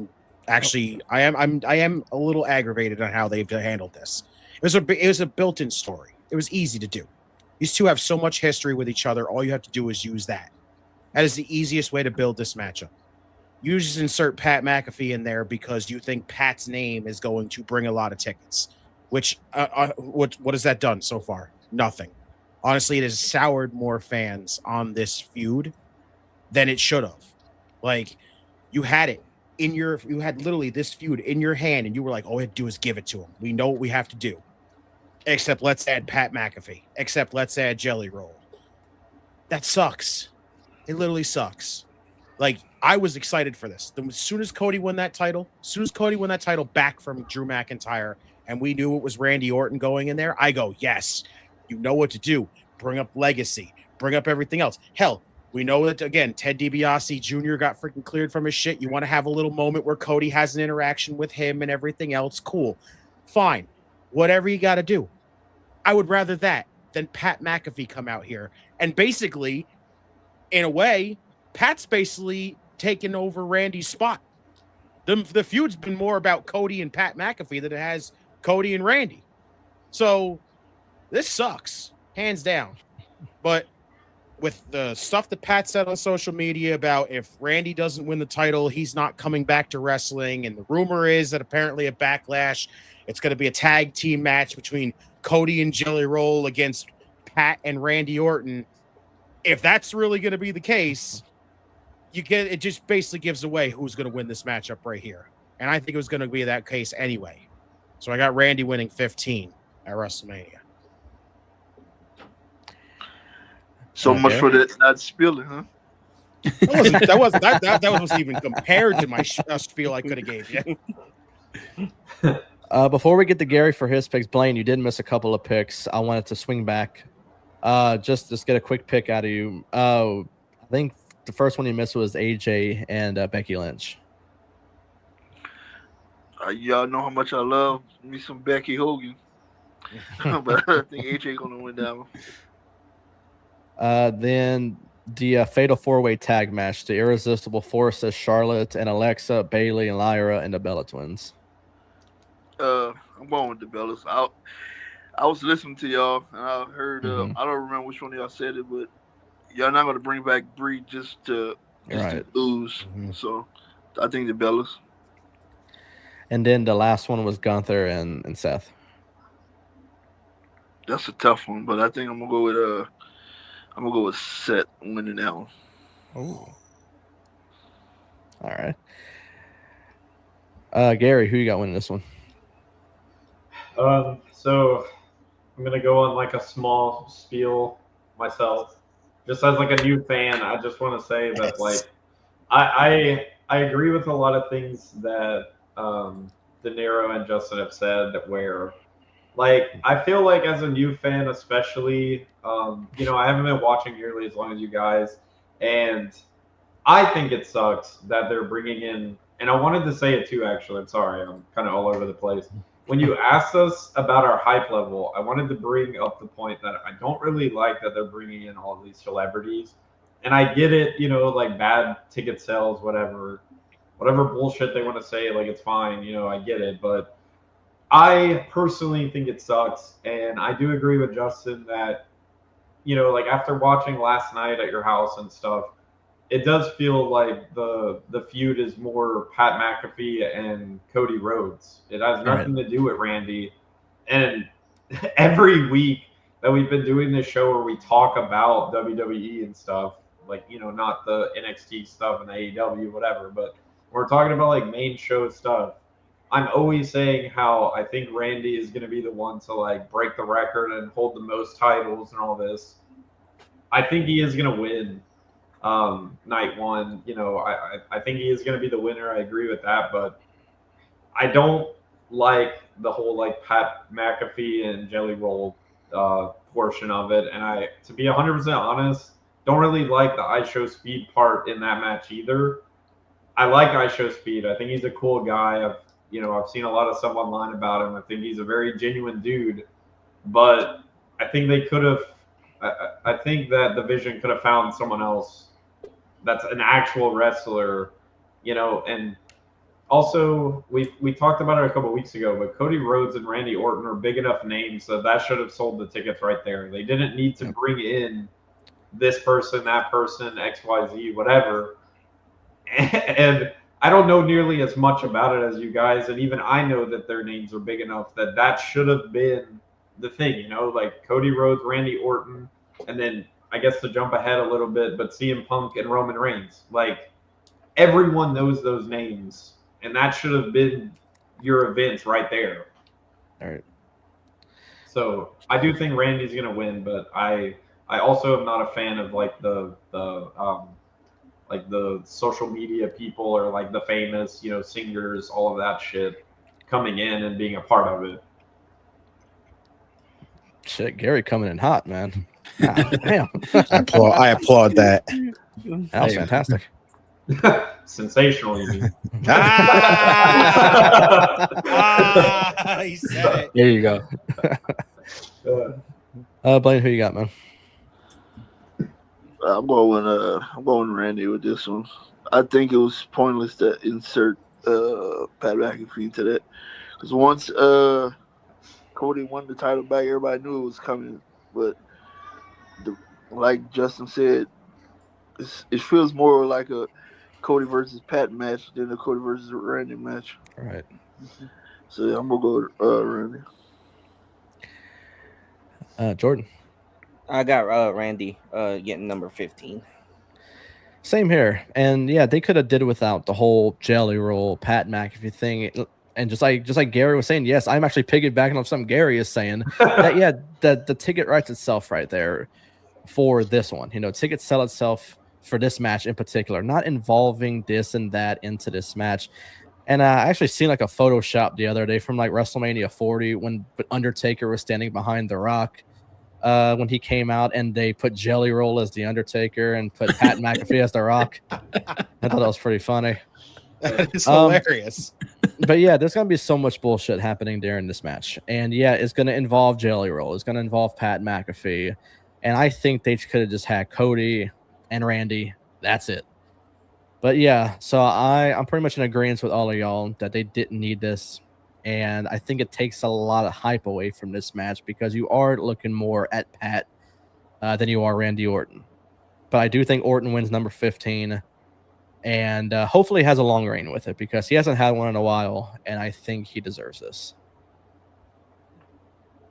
am a little aggravated on how they've handled this. It was a built-in story. It was easy to do. These two have so much history with each other. All you have to do is use that. That is the easiest way to build this matchup. You just insert Pat McAfee in there because you think Pat's name is going to bring a lot of tickets. Which what has that done so far? Nothing. Honestly, it has soured more fans on this feud than it should have. Like, you had literally this feud in your hand, and you were like, all we have to do is give it to him. We know what we have to do. Except let's add Pat McAfee. Except let's add Jelly Roll. That sucks. It literally sucks. Like, I was excited for this. As soon as Cody won that title back from Drew McIntyre, and we knew it was Randy Orton going in there, I go, yes, you know what to do. Bring up legacy. Bring up everything else. Hell, we know that, again, Ted DiBiase Jr. got freaking cleared from his shit. You want to have a little moment where Cody has an interaction with him and everything else. Cool. Fine. Whatever you got to do. I would rather that than Pat McAfee come out here. And basically, in a way, Pat's basically taken over Randy's spot. The feud's been more about Cody and Pat McAfee than it has Cody and Randy. So this sucks, hands down. But with the stuff that Pat said on social media about if Randy doesn't win the title, he's not coming back to wrestling. And the rumor is that apparently at Backlash, it's going to be a tag team match between Cody and Jelly Roll against Pat and Randy Orton. If that's really going to be the case, it just basically gives away who's going to win this matchup right here. And I think it was going to be that case anyway. So I got Randy winning 15 at WrestleMania. So much for that not spilling, huh? That wasn't even compared to my spiel I could have gave you. Before we get to Gary for his picks, Blaine, you did miss a couple of picks. I wanted to swing back. Just get a quick pick out of you. I think the first one you missed was AJ and Becky Lynch. Y'all know how much I love me some Becky Hogan. But I think AJ gonna win that one. Then the Fatal 4-Way Tag Match, the Irresistible Forces, Charlotte and Alexa, Bayley and Lyra, and the Bella Twins. I'm going with the Bellas. I was listening to y'all, and I heard, I don't remember which one of y'all said it, but y'all not going to bring back Brie just to lose. So I think the Bellas. And then the last one was Gunther and Seth. That's a tough one, but I think I'm gonna go with Seth winning that one. Oh. All right. Gary, who you got winning this one? So I'm gonna go on like a small spiel myself. Just as like a new fan, I just want to say that like I agree with a lot of things that De Niro and Justin have said, where like I feel like as a new fan especially, I haven't been watching nearly as long as you guys, and I think it sucks that they're bringing in, and I wanted to say it too actually, I'm sorry, I'm kind of all over the place. When you asked us about our hype level, I wanted to bring up the point that I don't really like that they're bringing in all these celebrities. And I get it, like bad ticket sales, whatever bullshit they want to say, like it's fine, I get it. But I personally think it sucks. And I do agree with Justin that, like after watching last night at your house and stuff, it does feel like the feud is more Pat McAfee and Cody Rhodes. It has nothing to do with Randy. And every week that we've been doing this show where we talk about WWE and stuff, like, not the NXT stuff and the AEW, whatever, but we're talking about like main show stuff. I'm always saying how I think Randy is going to be the one to like break the record and hold the most titles and all this. I think he is going to win. Night one, I think he is going to be the winner. I agree with that, but I don't like the whole like Pat McAfee and Jelly Roll portion of it. And to be 100% honest, don't really like the I Show Speed part in that match either. I like I Show Speed. I think he's a cool guy. I've seen a lot of stuff online about him. I think he's a very genuine dude. But I think they could have. I think that the Vision could have found someone else that's an actual wrestler, and also we talked about it a couple weeks ago, but Cody Rhodes and Randy Orton are big enough names, so that should have sold the tickets right there. They didn't need to bring in this person, that person, XYZ, whatever. And I don't know nearly as much about it as you guys, and even I know that their names are big enough that should have been the thing, like Cody Rhodes, Randy Orton, and then I guess to jump ahead a little bit, but CM Punk and Roman Reigns. Like, everyone knows those names, and that should have been your events right there. All right. So I do think Randy's gonna win, but I also am not a fan of like the social media people or like the famous, singers, all of that shit coming in and being a part of it. Shit, Gary coming in hot, man. God, damn. I applaud that. That was fantastic. Sensational, you mean? He said it. There you go. Blaine, who you got, man? I'm going Randy with this one. I think it was pointless to insert Pat McAfee into that, because once Cody won the title back, everybody knew it was coming. But like Justin said, it feels more like a Cody versus Pat match than a Cody versus Randy match. All right. So yeah, I'm gonna go with Randy. Jordan. I got Randy getting number 15. Same here. And yeah, they could have did it without the whole Jelly Roll, Pat McAfee thing. And just like Gary was saying, yes, I'm actually piggybacking off something Gary is saying. That yeah, the ticket writes itself right there for this one. Tickets sell itself for this match in particular, not involving this and that into this match. And I actually seen like a Photoshop the other day from like WrestleMania 40 when Undertaker was standing behind The Rock when he came out, and they put Jelly Roll as the Undertaker and put Pat McAfee as The Rock. I thought that was pretty funny. It's hilarious. But yeah, there's gonna be so much bullshit happening during this match, and yeah, it's gonna involve Jelly Roll. It's gonna involve Pat McAfee, and I think they could have just had Cody and Randy. That's it. But yeah, so I'm pretty much in agreement with all of y'all that they didn't need this, and I think it takes a lot of hype away from this match because you are looking more at Pat than you are Randy Orton. But I do think Orton wins number 15. And hopefully has a long reign with it because he hasn't had one in a while, and I think he deserves this.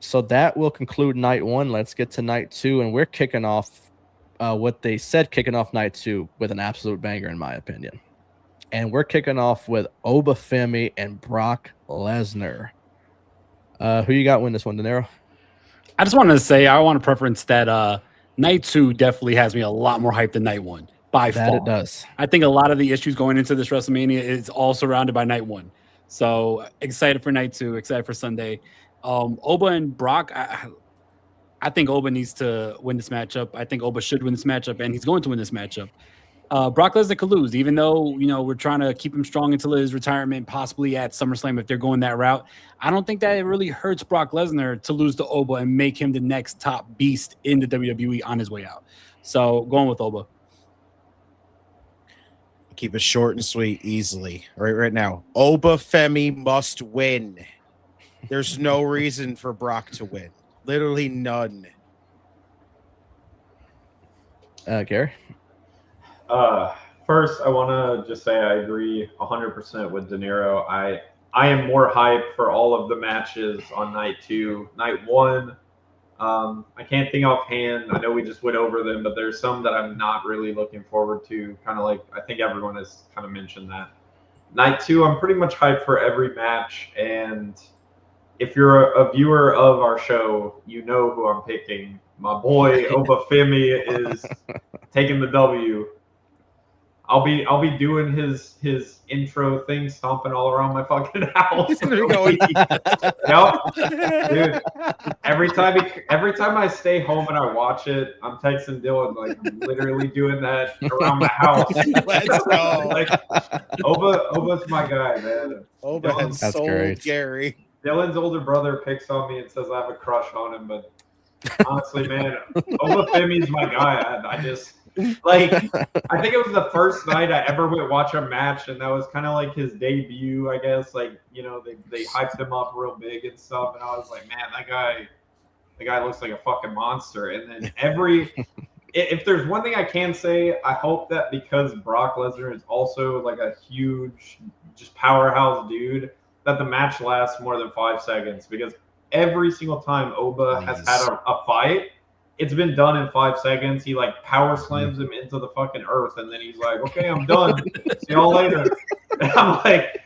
So that will conclude night 1. Let's get to night 2, and we're kicking off what they said kicking off night 2 with an absolute banger, in my opinion. And we're kicking off with Obafemi and Brock Lesnar. Who you got win this one, De Niro? I just wanted to say I want to preference that night 2 definitely has me a lot more hyped than night 1. By that far. It does. I think a lot of the issues going into this WrestleMania is all surrounded by night 1. So excited for night 2, excited for Sunday. Oba and Brock, I think Oba needs to win this matchup. I think Oba should win this matchup, and he's going to win this matchup. Brock Lesnar could lose, even though we're trying to keep him strong until his retirement, possibly at SummerSlam if they're going that route. I don't think that it really hurts Brock Lesnar to lose to Oba and make him the next top beast in the WWE on his way out. So going with Oba. Keep it short and sweet, easily. Right now, Obafemi must win. There's no reason for Brock to win. Literally none. Gary? First, I want to just say I agree 100% with De Niro. I am more hyped for all of the matches on night 2. Night 1, I can't think offhand. I know we just went over them, but there's some that I'm not really looking forward to. Kind of like, I think everyone has kind of mentioned that. Night 2, I'm pretty much hyped for every match. And if you're a viewer of our show, you know who I'm picking. My boy Obafemi is taking the W. I'll be doing his intro thing, stomping all around my fucking house. He's gonna be going. Yep, dude. Every time I stay home and I watch it, I'm texting Dylan like I'm literally doing that around my house. Let's go. Like Oba's my guy, man. Oba has That's sold great. Gary. Dylan's older brother picks on me and says I have a crush on him, but honestly, man, Oba Femi's my guy. I just like I think it was the first night I ever went watch a match, and that was kind of like his debut, I guess. Like, you know, they hyped him up real big and stuff, and I was like, man, the guy looks like a fucking monster. And then if there's one thing I can say, I hope that because Brock Lesnar is also like a huge, just powerhouse dude, that the match lasts more than 5 seconds, because every single time Oba has had a fight, it's been done in 5 seconds. He like power slams him into the fucking earth, and then he's like, okay, I'm done. See y'all later. And I'm like,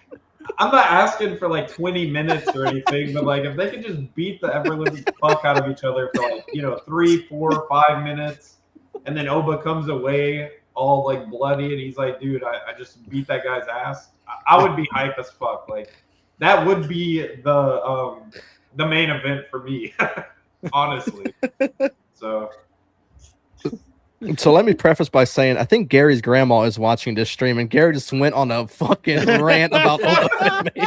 I'm not asking for like 20 minutes or anything, but like if they could just beat the ever living fuck out of each other for like, 3, 4, 5 minutes, and then Oba comes away all like bloody, and he's like, dude, I just beat that guy's ass. I would be hype as fuck. Like that would be the main event for me, honestly. So let me preface by saying I think Gary's grandma is watching this stream, and Gary just went on a fucking rant about Oba Femi.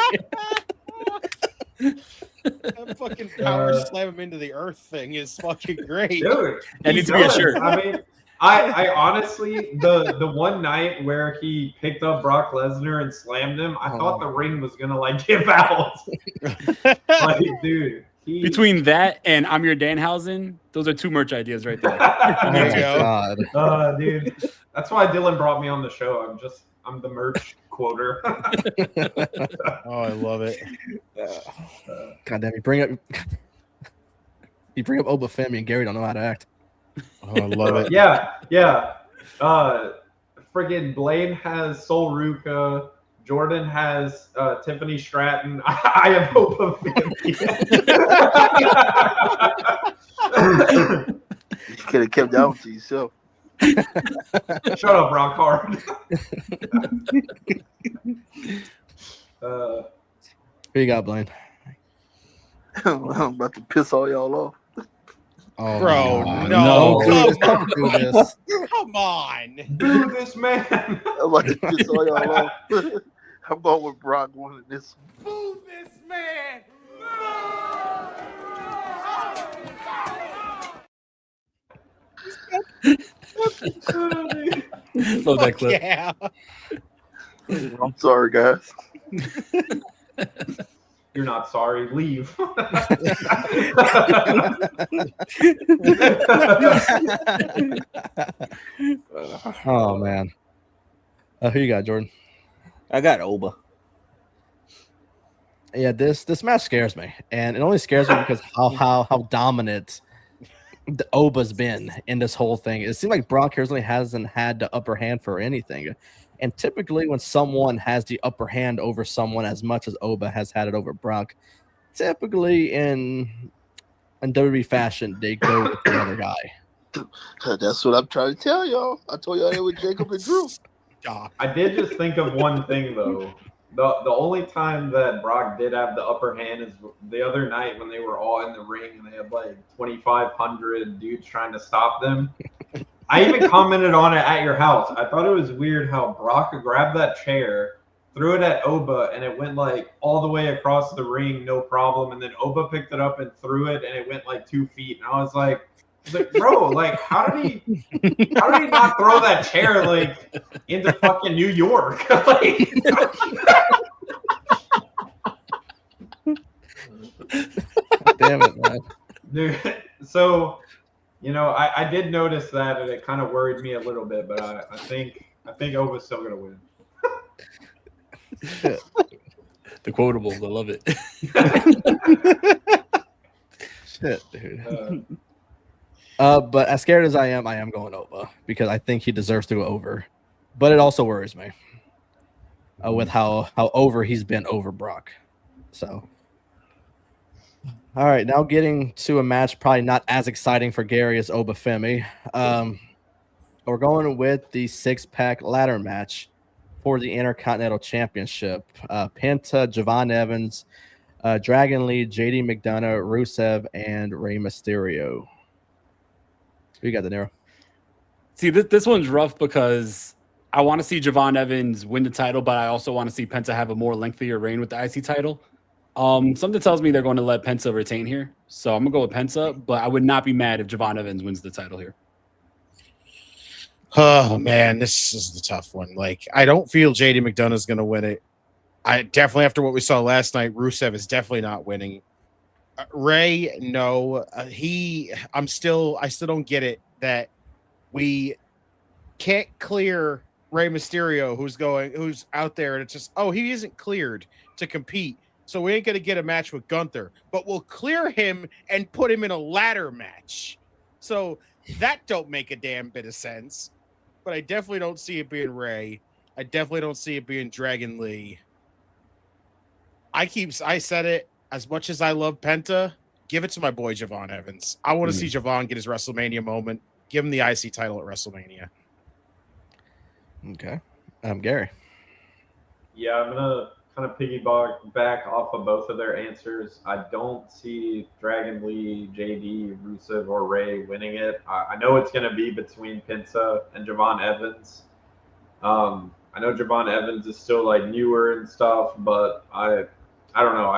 That fucking power slam him into the earth thing is fucking great. dude, That needs to be a shirt. I mean, I honestly, the one night where he picked up Brock Lesnar and slammed him, I thought the ring was gonna like give out. Like, dude. Between that and I'm your Danhausen, those are 2 merch ideas right there. There you go. God. Dude, that's why Dylan brought me on the show. I'm the merch quoter. Oh, I love it. God damn, you bring up Oba Femi, and Gary don't know how to act. Oh, I love it. Yeah. Friggin' Blaine has Sol Ruka. Jordan has Tiffany Stratton. I have Oba Femi. You could have kept that one to yourself. Shut up, Rock Hard. Who you got, Blaine? I'm about to piss all y'all off. Oh, Bro, God. no. Don't do this. Come on. Do this, man. I'm about to piss all y'all off. I'm going with Brock winning this. Boo this man! Love that clip. Yeah. I'm sorry, guys. You're not sorry. Leave. Oh man. Who you got, Jordan? I got Oba. Yeah, this match scares me, and it only scares me because how dominant the Oba's been in this whole thing. It seems like Brock really hasn't had the upper hand for anything, and typically when someone has the upper hand over someone as much as Oba has had it over Brock, typically in WWE fashion they go with the other guy. That's what I'm trying to tell y'all. I told y'all that with Jacob and Drew. I did just think of one thing though. The only time that Brock did have the upper hand is the other night when they were all in the ring and they had like 2,500 dudes trying to stop them. I even commented on it at your house. I thought it was weird how Brock grabbed that chair, threw it at Oba, and it went like all the way across the ring, no problem. And then Oba picked it up and threw it, and it went like 2 feet. And I was like, bro, like how did he not throw that chair like into fucking New York? Like, Damn it, man. dude. So, I did notice that, and it kind of worried me a little bit. But I think Oba's still gonna win. The quotables, I love it. Shit, dude. But as scared as I am going Oba because I think he deserves to go over. But it also worries me with how over he's been over Brock. So, all right, now getting to a match probably not as exciting for Gary as Oba Femi. We're going with the 6-pack ladder match for the Intercontinental Championship. Penta, Javon Evans, Dragon Lee, JD McDonough, Rusev, and Rey Mysterio. Who you got, De Niro? See, this one's rough because I want to see Javon Evans win the title, but I also want to see Penta have a more lengthier reign with the IC title. Something tells me they're going to let Penta retain here. So I'm going to go with Penta, but I would not be mad if Javon Evans wins the title here. Oh man, this is the tough one. Like, I don't feel JD McDonough is going to win it. I definitely, after what we saw last night, Rusev is definitely not winning. Ray, no, I still don't get it that we can't clear Rey Mysterio, who's out there, and it's just, oh, he isn't cleared to compete, so we ain't gonna get a match with Gunther, but we'll clear him and put him in a ladder match. So that don't make a damn bit of sense. But I definitely don't see it being Ray. I definitely don't see it being Dragon Lee. I said it, as much as I love Penta, give it to my boy Javon Evans. I want to see Javon get his WrestleMania moment. Give him the IC title at WrestleMania. Okay. Gary. Yeah, I'm gonna kind of piggyback back off of both of their answers. I don't see Dragon Lee, JD, Rusev, or Ray winning it. I know it's gonna be between Penta and Javon Evans. I know Javon Evans is still like newer and stuff, but I don't know.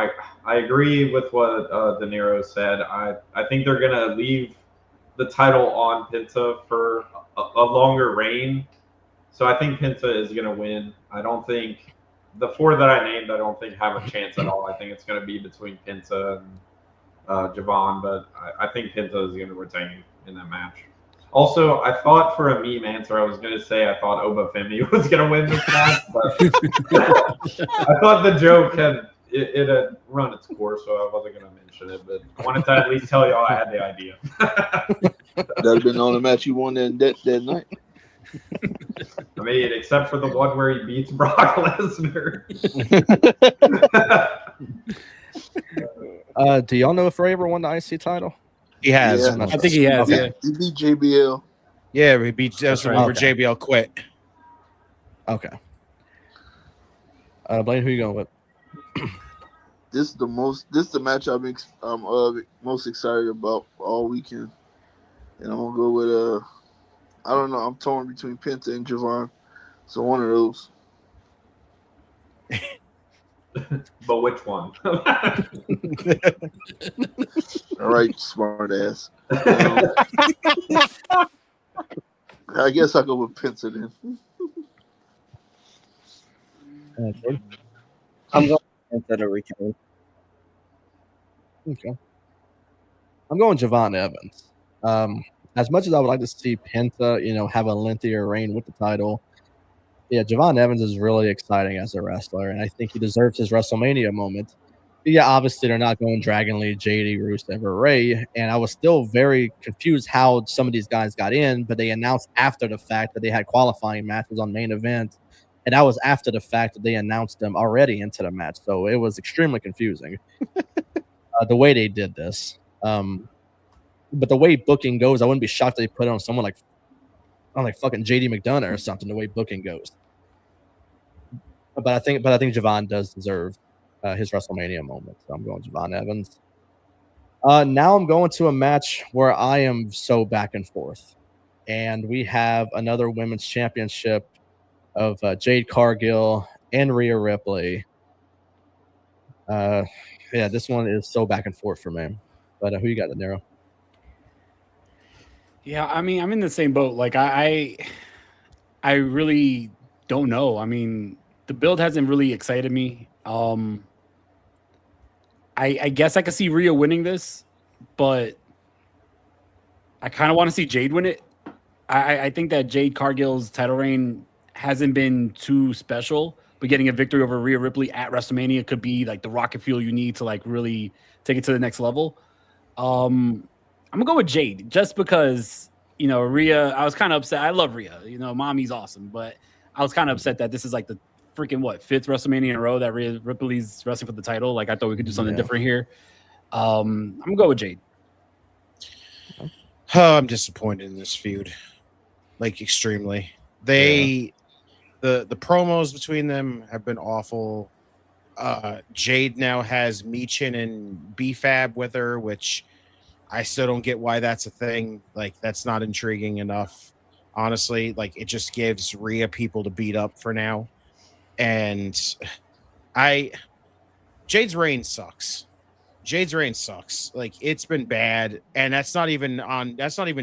I agree with what De Niro said. I think they're gonna leave the title on Penta for a longer reign. So I think Penta is gonna win. I don't think the four that I named, I don't think have a chance at all. I think it's gonna be between Penta and Javon, but I think Penta is gonna retain in that match. Also, I thought for a meme answer, I was going to say I thought Obafemi was going to win this match, but I thought the joke had run its course, so I wasn't going to mention it. But I wanted to at least tell y'all I had the idea. That'd have been the only match you won that night. I mean, except for the one where he beats Brock Lesnar. Do y'all know if Ray ever won the IC title? He has. Yeah. I think he has. Okay. He beat JBL. Yeah, he beat. That's the one where Okay. JBL quit. Okay. Blaine, who you going with? This is the match I'm most excited about all weekend, and I'm gonna go with I don't know. I'm torn between Penta and Javon, so one of those. But which one? All right, smart ass. I guess I'll go with Penta then. I'm going into the return. Okay. I'm going Javon Evans. As much as I would like to see Penta, have a lengthier reign with the title, yeah, Javon Evans is really exciting as a wrestler, and I think he deserves his WrestleMania moment. But yeah, obviously they're not going Dragon Lee, JD, Rusev, or Ray, and I was still very confused how some of these guys got in, but they announced after the fact that they had qualifying matches on main event, and that was after the fact that they announced them already into the match, so it was extremely confusing the way they did this. But the way booking goes, I wouldn't be shocked if they put it on someone like fucking JD McDonough or something. The way booking goes, but I think Javon does deserve his WrestleMania moment. So I'm going Javon Evans. Now I'm going to a match where I am so back and forth, and we have another women's championship of Jade Cargill and Rhea Ripley. Yeah, this one is so back and forth for me. But who you got, De Niro? Yeah, I mean, I'm in the same boat. Like, I really don't know. I mean, the build hasn't really excited me. I guess I could see Rhea winning this, but I kind of want to see Jade win it. I think that Jade Cargill's title reign hasn't been too special, but getting a victory over Rhea Ripley at WrestleMania could be like the rocket fuel you need to like really take it to the next level. I'm gonna go with Jade just because Rhea. I was kind of upset. I love Rhea. Mommy's awesome, but I was kind of upset that this is like the freaking 5th WrestleMania in a row that Rhea Ripley's wrestling for the title. Like I thought we could do something different here. I'm gonna go with Jade. Oh, I'm disappointed in this feud. like extremely. The promos between them have been awful. Jade now has Michin and BFAB with her, which I still don't get why that's a thing. Like, that's not intriguing enough. Honestly, like, it just gives Rhea people to beat up for now. And I Jade's reign sucks. Jade's reign sucks. Like, it's been bad, and that's not even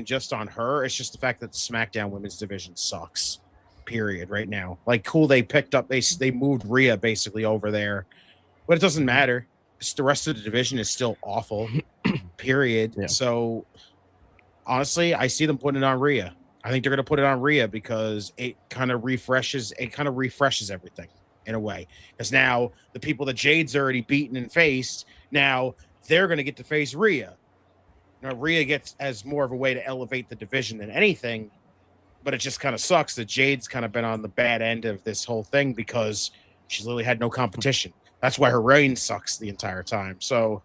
just on her. It's just the fact that the SmackDown Women's Division sucks. Period. Right now, like, cool, they picked up, they moved Rhea basically over there, but it doesn't matter. It's, the rest of the division is still awful. Period. Yeah. So honestly, I see them putting it on Rhea. I think they're going to put it on Rhea because it kind of refreshes everything in a way. Because now the people that Jade's already beaten and faced, now they're going to get to face Rhea. Now Rhea gets as more of a way to elevate the division than anything, but it just kind of sucks that Jade's kind of been on the bad end of this whole thing because she's literally had no competition. That's why her reign sucks the entire time. So,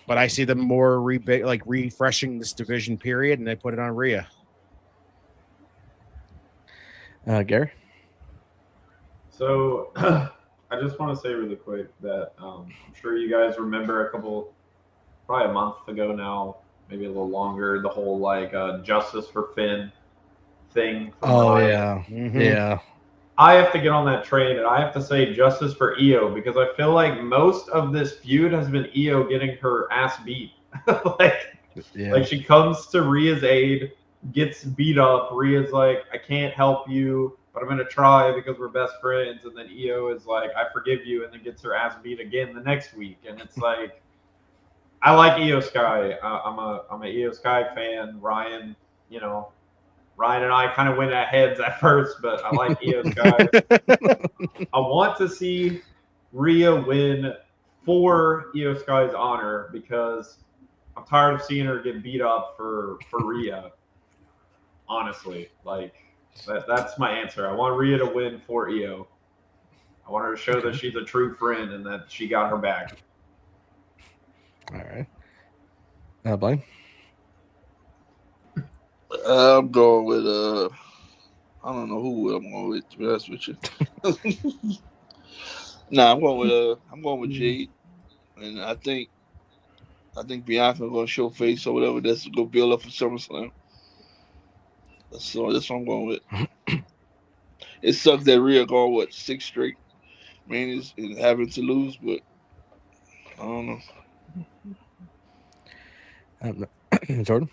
but I see them more refreshing this division period, and they put it on Rhea. Gary? So I just want to say really quick that I'm sure you guys remember probably a month ago now, maybe a little longer, the whole like Justice for Finn thing. Oh, Ryan. yeah. Mm-hmm. Yeah. I have to get on that train, and I have to say justice for Io, because I feel like most of this feud has been Io getting her ass beat. Like she comes to Rhea's aid, gets beat up. Rhea's like, I can't help you, but I'm going to try because we're best friends. And then Io is like, I forgive you, and then gets her ass beat again the next week. And it's like, I like Io Sky. I'm a Io Sky fan. Ryan and I kind of went at heads at first, but I like Io Sky. I want to see Rhea win for Io Sky's honor because I'm tired of seeing her get beat up for Rhea. Honestly, like that's my answer. I want Rhea to win for Io. I want her to show that she's a true friend and that she got her back. All right. Blaine? I'm going with I don't know who I'm going with, to be honest with you. I'm going with Jade, and I think Bianca gonna show face or whatever. That's gonna build up for SummerSlam. So that's what I'm going with. It sucks that Rhea going 6 straight Manias and having to lose, but I don't know. Jordan?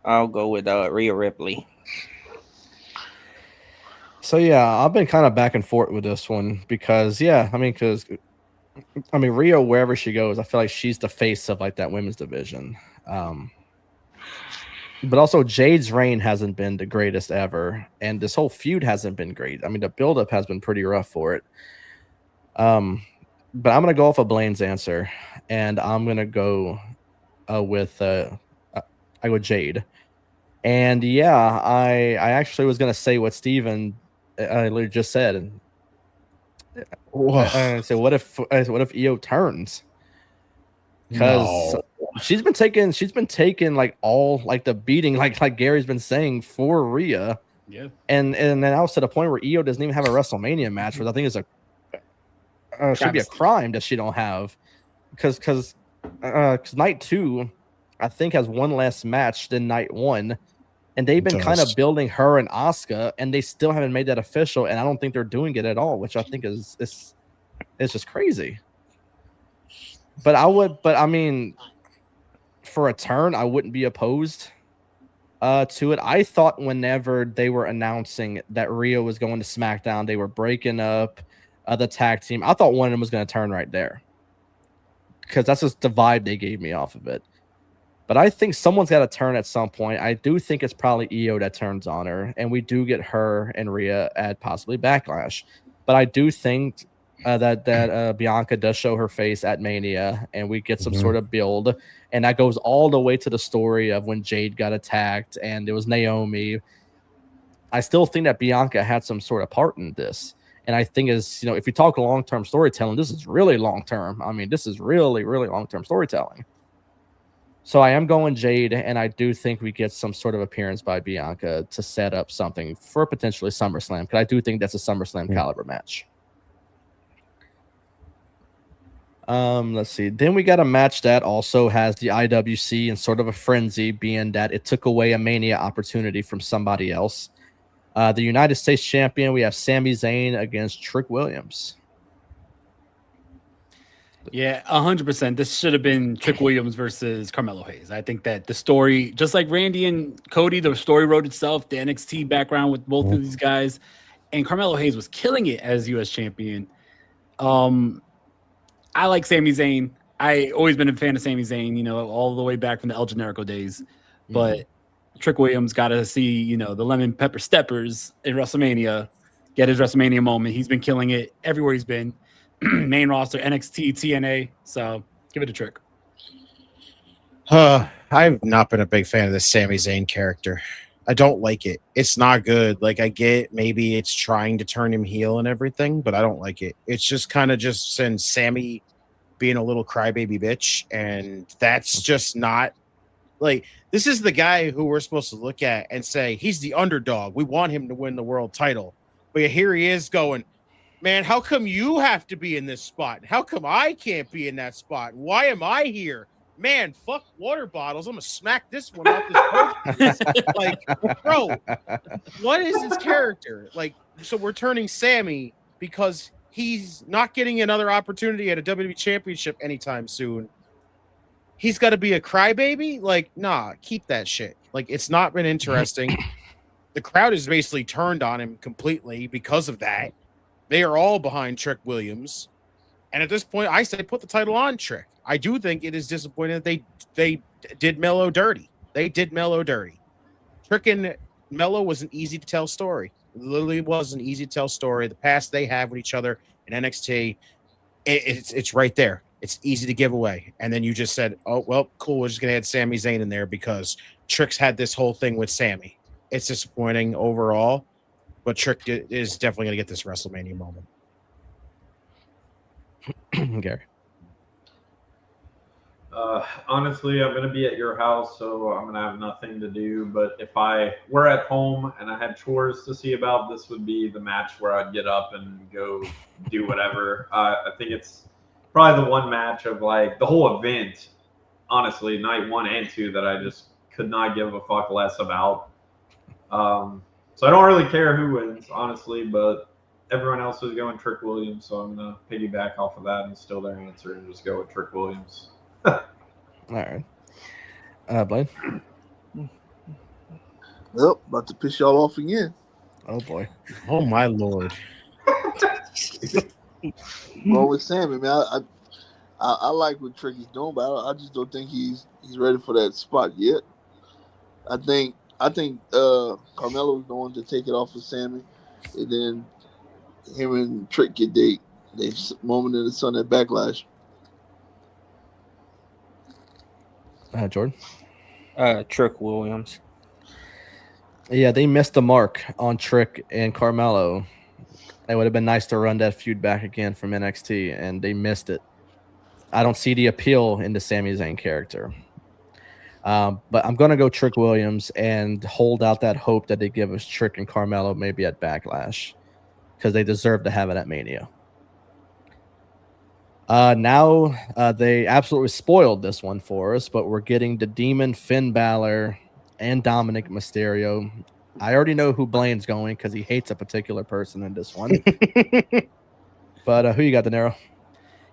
I'll go with Rhea Ripley. So yeah, I've been kind of back and forth with this one because Rhea, wherever she goes, I feel like she's the face of like that women's division. But also Jade's reign hasn't been the greatest ever, and this whole feud hasn't been great. I mean, the buildup has been pretty rough for it. But I'm gonna go off of Blaine's answer, and I'm gonna go with Jade. And yeah, I actually was gonna say what Steven just said. So what if Io turns? Because she's been taking like all like the beating, like Gary's been saying, for Rhea. Yeah. And then I was to the point where Io doesn't even have a WrestleMania match, which I think is should be a crime that she don't have. Because night 2, I think, has one less match than night 1. And they've been kind of building her and Asuka, and they still haven't made that official. And I don't think they're doing it at all, which I think is just crazy. But I mean, for a turn, I wouldn't be opposed to it. I thought whenever they were announcing that Rhea was going to SmackDown, they were breaking up the tag team. I thought one of them was going to turn right there because that's just the vibe they gave me off of it. But I think someone's got to turn at some point. I do think it's probably Io that turns on her, and we do get her and Rhea at possibly Backlash. But I do think that Bianca does show her face at Mania, and we get some sort of build, and that goes all the way to the story of when Jade got attacked, and it was Naomi. I still think that Bianca had some sort of part in this, and I think if you talk long-term storytelling, this is really long-term. I mean, this is really, really long-term storytelling. So I am going Jade, and I do think we get some sort of appearance by Bianca to set up something for potentially SummerSlam, because I do think that's a SummerSlam caliber match. Let's see. Then we got a match that also has the IWC and sort of a frenzy, being that it took away a Mania opportunity from somebody else. The United States champion, we have Sami Zayn against Trick Williams. Yeah, 100%. This should have been Trick Williams versus Carmelo Hayes. I think that the story, just like Randy and Cody, the story wrote itself. The NXT background with both of these guys, and Carmelo Hayes was killing it as U.S. champion. I like Sami Zayn. I always been a fan of Sami Zayn, you know, all the way back from the El Generico days. But Trick Williams got to see, you know, the lemon pepper steppers in WrestleMania, get his WrestleMania moment. He's been killing it everywhere he's been. Main roster, NXT, TNA. So give it a Trick. I've not been a big fan of this Sami Zayn character. I don't like it. It's not good. Like, I get maybe it's trying to turn him heel and everything, but I don't like it. It's just kind of just since Sammy being a little crybaby bitch, and that's just not like, this is the guy who we're supposed to look at and say he's the underdog. We want him to win the world title, but here he is going, man, how come you have to be in this spot? How come I can't be in that spot? Why am I here? Man, fuck water bottles. I'm gonna smack this one off this post. Like, bro, what is his character? Like, so we're turning Sammy because he's not getting another opportunity at a WWE championship anytime soon. He's got to be a crybaby? Like, nah, keep that shit. Like, it's not been interesting. The crowd is basically turned on him completely because of that. They are all behind Trick Williams. And at this point, I say put the title on Trick. I do think it is disappointing that they did Mello dirty. They did Mello dirty. Trick and Mello was an easy to tell story. It literally was an easy to tell story. The past they have with each other in NXT, it's right there. It's easy to give away. And then you just said, oh, well, cool. We're just going to add Sami Zayn in there because Trick's had this whole thing with Sammy. It's disappointing overall, but Trick is definitely going to get this WrestleMania moment. Gary. Honestly, I'm going to be at your house, so I'm going to have nothing to do. But if I were at home and I had chores to see about, this would be the match where I'd get up and go do whatever. I think it's probably the one match of like the whole event, honestly, night 1 and 2, that I just could not give a fuck less about. So I don't really care who wins, honestly, but everyone else is going Trick Williams, so I'm going to piggyback off of that and steal their answer and just go with Trick Williams. All right. Blaine? Yep, about to piss y'all off again. Oh, boy. Oh, my Lord. Well, with Sammy, man, I like what Trick is doing, but I just don't think he's ready for that spot yet. I think Carmelo is the one to take it off of Sammy, and then him and Trick get they moment in the sun at Backlash. Jordan? Trick Williams. Yeah, they missed the mark on Trick and Carmelo. It would have been nice to run that feud back again from NXT, and they missed it. I don't see the appeal in the Sami Zayn character. But I'm going to go Trick Williams and hold out that hope that they give us Trick and Carmelo maybe at Backlash, because they deserve to have it at Mania. Now they absolutely spoiled this one for us, but we're getting the Demon, Finn Balor, and Dominic Mysterio. I already know who Blaine's going because he hates a particular person in this one. But who you got, De Niro?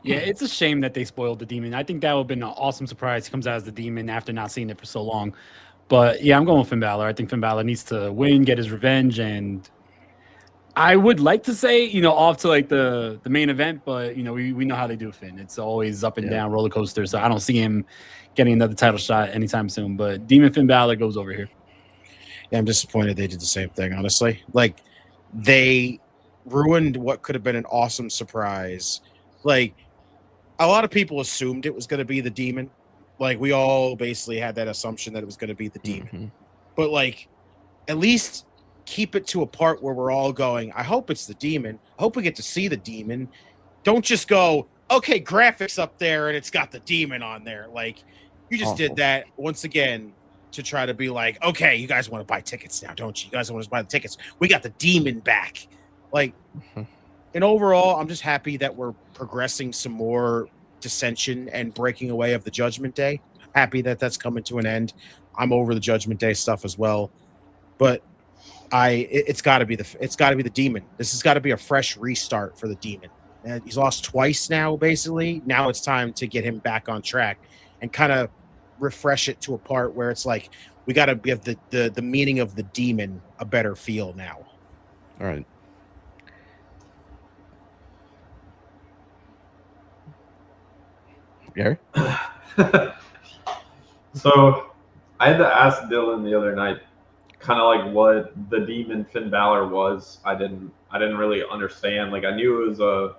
Yeah, it's a shame that they spoiled the Demon. I think that would have been an awesome surprise. He comes out as the Demon after not seeing it for so long. But yeah, I'm going with Finn Balor. I think Finn Balor needs to win, get his revenge, and I would like to say, off to like the main event, but we know how they do Finn. It's always up and down roller coaster. So I don't see him getting another title shot anytime soon. But Demon Finn Balor goes over here. Yeah, I'm disappointed they did the same thing, honestly. Like, they ruined what could have been an awesome surprise. Like, a lot of people assumed it was going to be the Demon. Like, we all basically had that assumption that it was going to be the Demon. Mm-hmm. But, like, at least keep it to a part where we're all going, I hope it's the Demon. I hope we get to see the Demon. Don't just go, okay, graphics up there and it's got the Demon on there. Like, You just Awful. did that once again to try to be like, okay, you guys want to buy tickets now, don't you? You guys want to buy the tickets. We got the demon back. Like, and overall, I'm just happy that we're progressing some more dissension and breaking away of the Judgment Day. Happy that that's coming to an end. I'm over the Judgment Day stuff as well, but it's got to be the demon. This has got to be a fresh restart for the demon. And he's lost twice now, basically. Now it's time to get him back on track and kind of refresh it to a part where it's like we got to give the meaning of the demon a better feel now. All right. Gary? So I had to ask Dylan the other night, kind of like what the demon Finn Balor was. I didn't really understand. Like, I knew it was a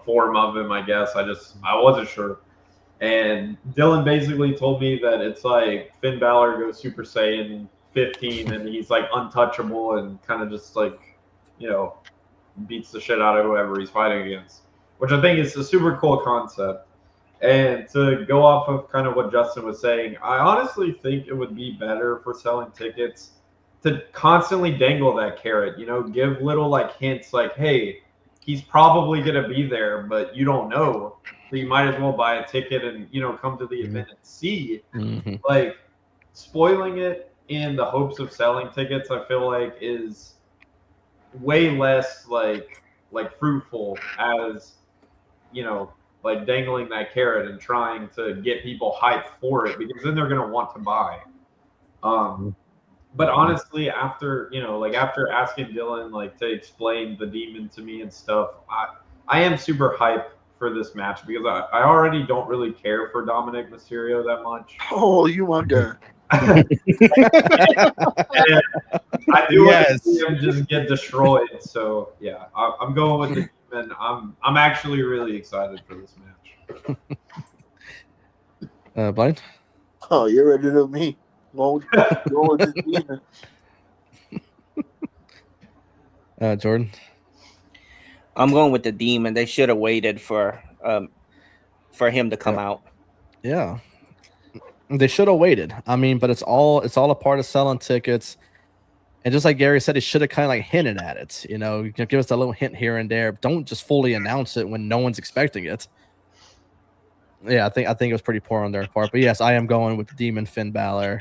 form of him, I guess. I wasn't sure. And Dylan basically told me that it's like Finn Balor goes Super Saiyan 15 and he's like untouchable and kind of just like, beats the shit out of whoever he's fighting against, which I think is a super cool concept. And to go off of kind of what Justin was saying, I honestly think it would be better for selling tickets to constantly dangle that carrot, give little like hints like, hey, he's probably going to be there, but you don't know. So you might as well buy a ticket and, come to the event and see. Like, spoiling it in the hopes of selling tickets, I feel like is way less like fruitful as, like dangling that carrot and trying to get people hyped for it, because then they're going to want to buy. But honestly, after asking Dylan like to explain the demon to me and stuff, I am super hyped for this match because I already don't really care for Dominic Mysterio that much. Oh, you my guy. I do want to see him just get destroyed. So yeah, I'm going with the demon. I'm actually really excited for this match. Blaine? Oh, you're ready to me. Going with the demon. Jordan? I'm going with the demon. They should have waited for him to come out. Yeah. They should have waited. I mean, but it's all a part of selling tickets. And just like Gary said, he should have kind of like hinted at it. Give us a little hint here and there. Don't just fully announce it when no one's expecting it. Yeah, I think it was pretty poor on their part. But yes, I am going with Demon Finn Balor.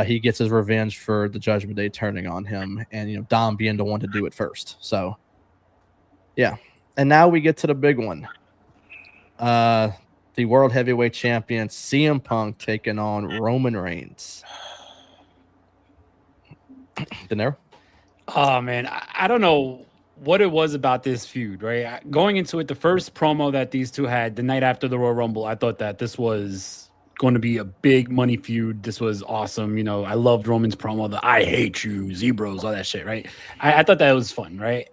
He gets his revenge for the Judgment Day turning on him, and Dom being the one to do it first. So, yeah. And now we get to the big one. The World Heavyweight Champion CM Punk taking on Roman Reigns. De Niro? Oh man, I don't know what it was about this feud, right? Going into it, the first promo that these two had the night after the Royal Rumble, I thought that this was going to be a big money feud. This was awesome. I loved Roman's promo, the I hate you, Zebros, all that shit, right? I thought that was fun, right?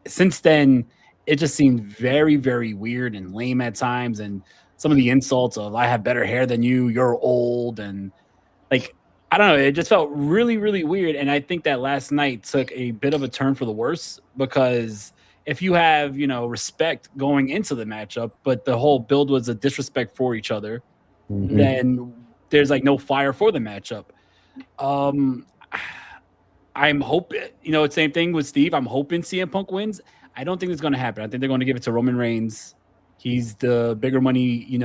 Since then, it just seemed very, very weird and lame at times. And some of the insults of I have better hair than you, you're old. And like, I don't know. It just felt really, really weird. And I think that last night took a bit of a turn for the worse, because if you have, respect going into the matchup, but the whole build was a disrespect for each other, then there's like no fire for the matchup. I'm hoping, same thing with Steve. I'm hoping CM Punk wins. I don't think it's going to happen. I think they're going to give it to Roman Reigns. He's the bigger money,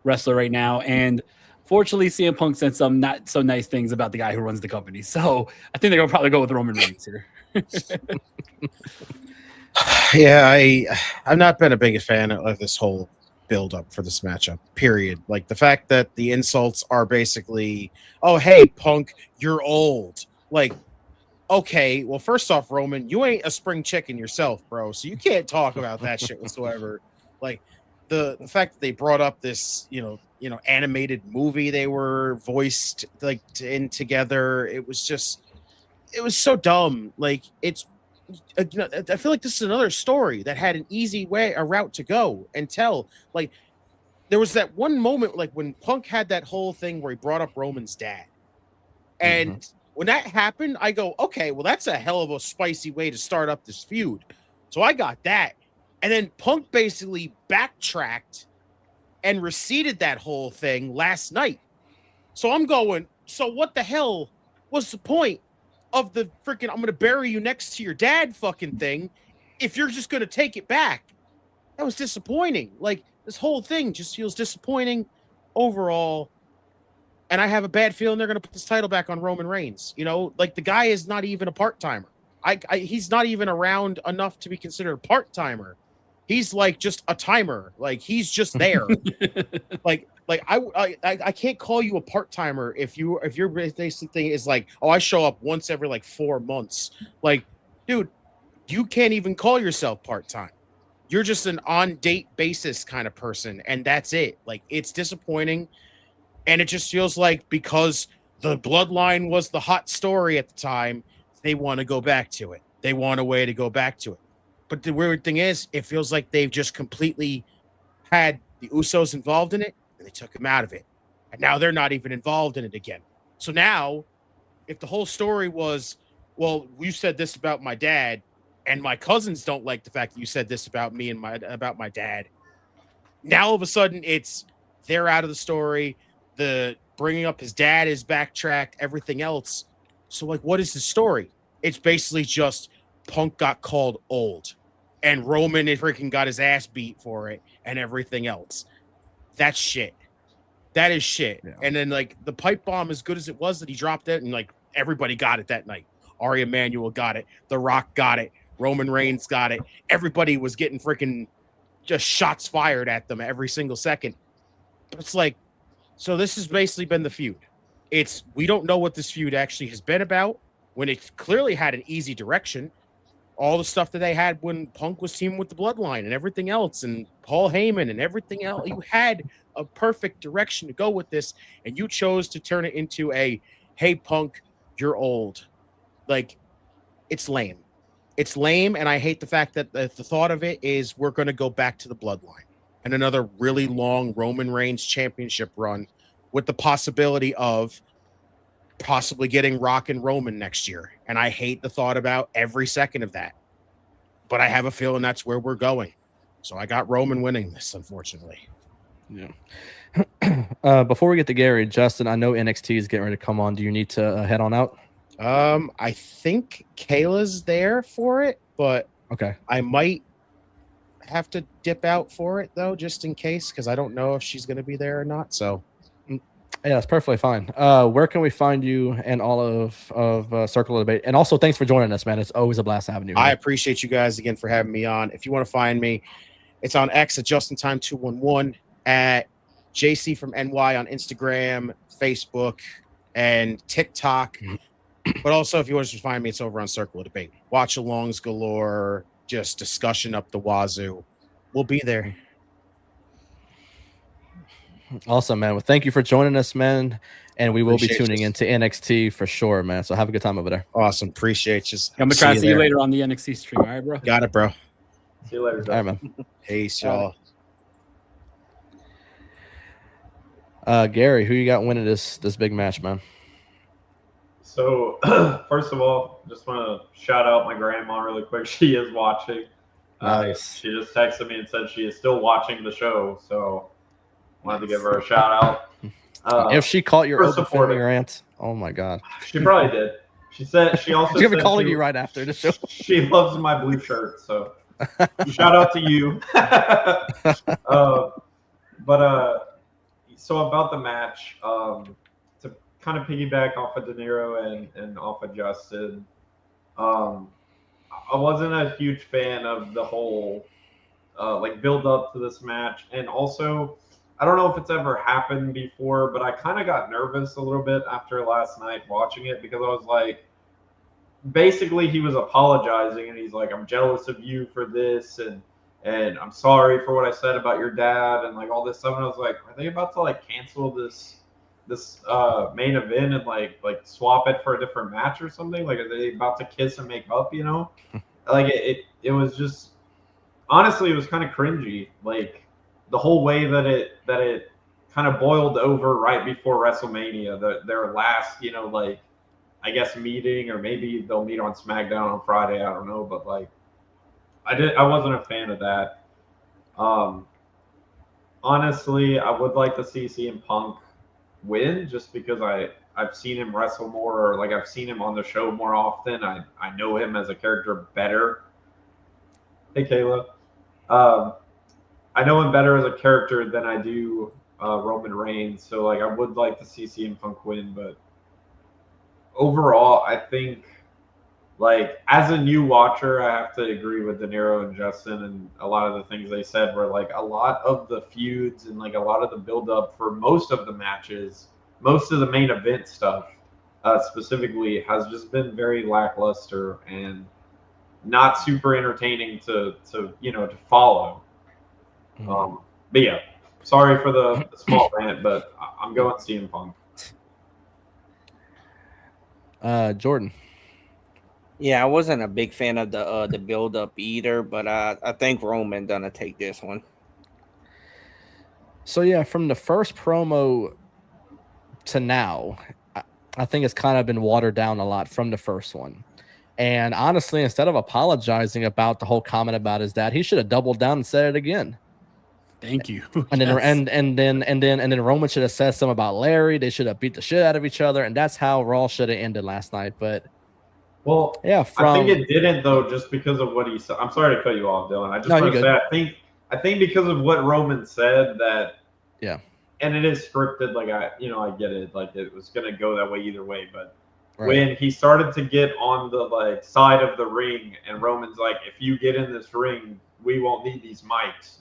wrestler right now. And fortunately, CM Punk said some not so nice things about the guy who runs the company. So I think they're going to probably go with Roman Reigns here. Yeah, I've not been a big fan of this whole build up for this matchup, period. Like the fact that the insults are basically, oh, hey, Punk, you're old. Like, okay, well, first off, Roman, you ain't a spring chicken yourself, bro. So you can't talk about that shit whatsoever. Like the fact that they brought up this, animated movie they were voiced like in together. It was so dumb. Like I feel like this is another story that had an easy route to go and tell. Like there was that one moment, like when Punk had that whole thing where he brought up Roman's dad, and when that happened, I go, okay, well, that's a hell of a spicy way to start up this feud. So I got that. And then Punk basically backtracked and receded that whole thing last night. So I'm going, so what the hell was the point of the freaking I'm going to bury you next to your dad fucking thing if you're just going to take it back? That was disappointing. Like, this whole thing just feels disappointing overall. And I have a bad feeling they're going to put this title back on Roman Reigns. You know, like, the guy is not even a part-timer. He's not even around enough to be considered a part-timer. He's like just a timer. Like, he's just there. like I can't call you a part-timer if your basic thing is like, oh, I show up once every like 4 months. Like, dude, you can't even call yourself part-time. You're just an on-date basis kind of person, and that's it. Like, it's disappointing, and it just feels like because the bloodline was the hot story at the time, they want to go back to it. They want a way to go back to it. But the weird thing is, it feels like they've just completely had the Usos involved in it, and they took them out of it. And now they're not even involved in it again. So now, if the whole story was, well, you said this about my dad, and my cousins don't like the fact that you said this about me and about my dad. Now all of a sudden it's they're out of the story. The bringing up his dad is backtracked, everything else. So like, what is the story? It's basically just Punk got called old and Roman freaking got his ass beat for it and everything else. That's shit. That is shit. Yeah. And then like the pipe bomb, as good as it was that he dropped it, and like everybody got it that night. Ari Emanuel got it. The Rock got it. Roman Reigns got it. Everybody was getting freaking just shots fired at them every single second. But it's like, so this has basically been the feud. We don't know what this feud actually has been about, when it clearly had an easy direction. All the stuff that they had when Punk was teaming with the Bloodline and everything else, and Paul Heyman and everything else. You had a perfect direction to go with this, and you chose to turn it into a, hey, Punk, you're old. Like, it's lame. It's lame, and I hate the fact that the thought of it is we're going to go back to the Bloodline and another really long Roman Reigns championship run with the possibility of possibly getting Rock and Roman next year. And I hate the thought about every second of that. But I have a feeling that's where we're going. So I got Roman winning this, unfortunately. Yeah. Before we get to Gary, Justin, I know NXT is getting ready to come on. Do you need to head on out? I think Kayla's there for it, but okay, I might have to dip out for it though, just in case, because I don't know if she's going to be there or not. So, yeah, it's perfectly fine. Where can we find you and all of Circle of Debate? And also, thanks for joining us, man. It's always a blast having you. I appreciate you guys again for having me on. If you want to find me, it's on X at JustinTime211, at JC from NY on Instagram, Facebook, and TikTok. But also, if you want to find me, it's over on Circle of Debate. Watch alongs galore, just discussion up the wazoo. We'll be there. Awesome, man. Well, thank you for joining us, man. And we will be tuning you. into NXT for sure, man. So have a good time over there. Awesome. Appreciate you. I'm going to try to see you later on the NXT stream. All right, bro? Got it, bro. See you later. All right, man. Peace, y'all. Gary, who you got winning this big match, man? So, first of all, just want to shout out my grandma really quick. She is watching. Nice. She just texted me and said she is still watching the show. So, wanted to give her a shout out. If she caught your open rant, oh my God. She probably did. She said she also. She's gonna be calling you right after the show. She loves my blue shirt, so shout out to you. So about the match, to kind of piggyback off of De Niro and off of Justin, I wasn't a huge fan of the whole like build up to this match, and also I don't know if it's ever happened before, but I kind of got nervous a little bit after last night watching it, because I was like, basically he was apologizing and he's like, I'm jealous of you for this, and I'm sorry for what I said about your dad and like all this stuff. And I was like, are they about to like cancel this main event and like swap it for a different match or something? Like, are they about to kiss and make up, you know? Like it was just, honestly, it was kind of cringy. Like the whole way that it kind of boiled over right before WrestleMania, their last, you know, like, I guess meeting, or maybe they'll meet on SmackDown on Friday. I don't know, but like, I wasn't a fan of that. On honestly, I would like to see CM Punk win just because I've seen him wrestle more, or like I've seen him on the show more often. I know him as a character better. Hey, Kayla. Um, I know him better as a character than I do Roman Reigns. So like I would like to see CM Punk win, but overall, I think like as a new watcher, I have to agree with De Niro and Justin and a lot of the things they said were like a lot of the feuds and like a lot of the build up for most of the matches, most of the main event stuff specifically has just been very lackluster and not super entertaining to follow. But yeah, sorry for the small rant, but I'm going CM Punk. Jordan. Yeah, I wasn't a big fan of the build up either, but I think Roman gonna take this one. So yeah, from the first promo to now, I think it's kind of been watered down a lot from the first one. And honestly, instead of apologizing about the whole comment about his dad, he should have doubled down and said it again. Thank you. And then Yes. and then Roman should have said something about Larry. They should have beat the shit out of each other, and that's how Raw should have ended last night. But Well, yeah, I think it didn't though, just because of what he said. I'm sorry to cut you off, Dylan. I just want to say I think because of what Roman said that and it is scripted. Like I get it. Like it was gonna go that way either way. But when he started to get on the like side of the ring, and Roman's like, "If you get in this ring, we won't need these mics,"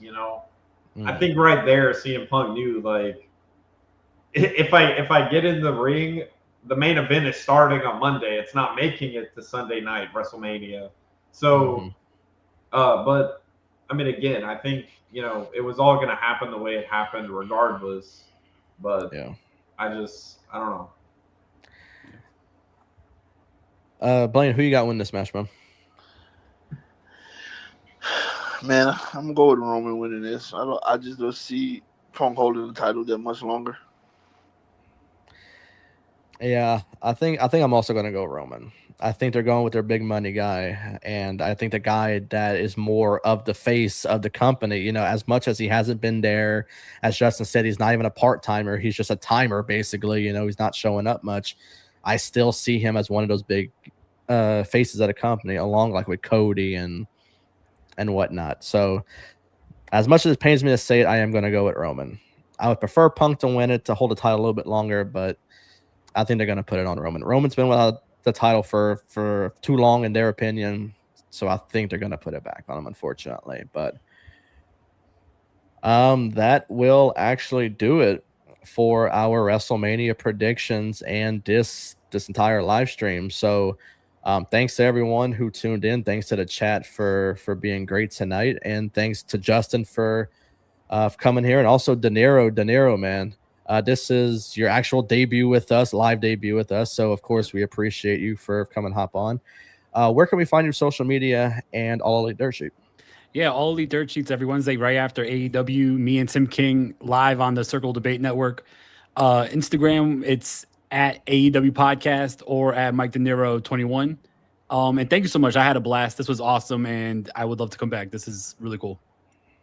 I think right there, CM Punk knew like, if I get in the ring, the main event is starting on Monday. It's not making it to Sunday night WrestleMania. So, but I mean, again, I think it was all going to happen the way it happened, regardless. But I don't know. Blaine, who you got win this match, bro? Man, I'm gonna go with Roman winning this. I just don't see Punk holding the title that much longer. Yeah, I think I'm also gonna go Roman. I think they're going with their big money guy, and I think the guy that is more of the face of the company. As much as he hasn't been there, as Justin said, he's not even a part timer. He's just a timer, basically. He's not showing up much. I still see him as one of those big faces of the company, along like with Cody and whatnot. So, as much as it pains me to say it, I am going to go with Roman. I would prefer Punk to win it to hold the title a little bit longer, but I think they're going to put it on Roman. Roman's been without the title for too long, in their opinion, so I think they're going to put it back on him, unfortunately. But that will actually do it for our WrestleMania predictions and this entire live stream. So thanks to everyone who tuned in. Thanks to the chat for being great tonight, and thanks to Justin for coming here, and also De Niro, man. This is your actual debut with us, live debut with us. So of course we appreciate you for coming hop on. Where can we find your social media and All Elite Dirt Sheet? Yeah, All Elite Dirt Sheets every Wednesday right after AEW. Me and Tim King live on the Circle Debate Network. Instagram, it's at AEW Podcast or at Mike De Niro 21. And thank you so much. I had a blast. This was awesome, and I would love to come back. This is really cool.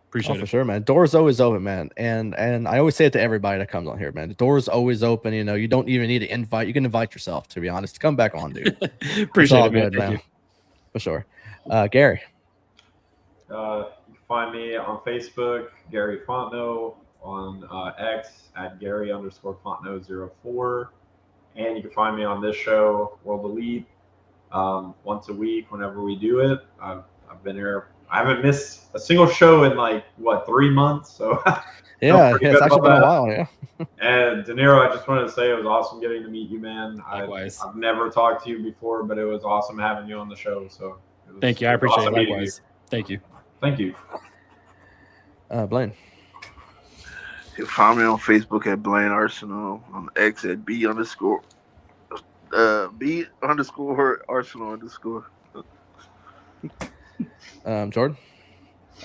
Appreciate it. For sure, man. Door's always open, man. And I always say it to everybody that comes on here, man. The door's always open. You don't even need to invite. You can invite yourself, to be honest. Come back on, dude. Appreciate it, man. Good, man. For sure. Gary. You can find me on Facebook, Gary Fontenot, on X at Gary_Fontenot04. And you can find me on this show, World Elite, once a week whenever we do it. I've been here. I haven't missed a single show in 3 months. So yeah, it's actually been a while. Yeah. And De Niro, I just wanted to say it was awesome getting to meet you, man. Likewise. I've never talked to you before, but it was awesome having you on the show. So thank you. I appreciate it. Likewise. Thank you. Thank you. Blaine. You can find me on Facebook at Blaine Arsenal, on X at B_Arsenal_. Jordan.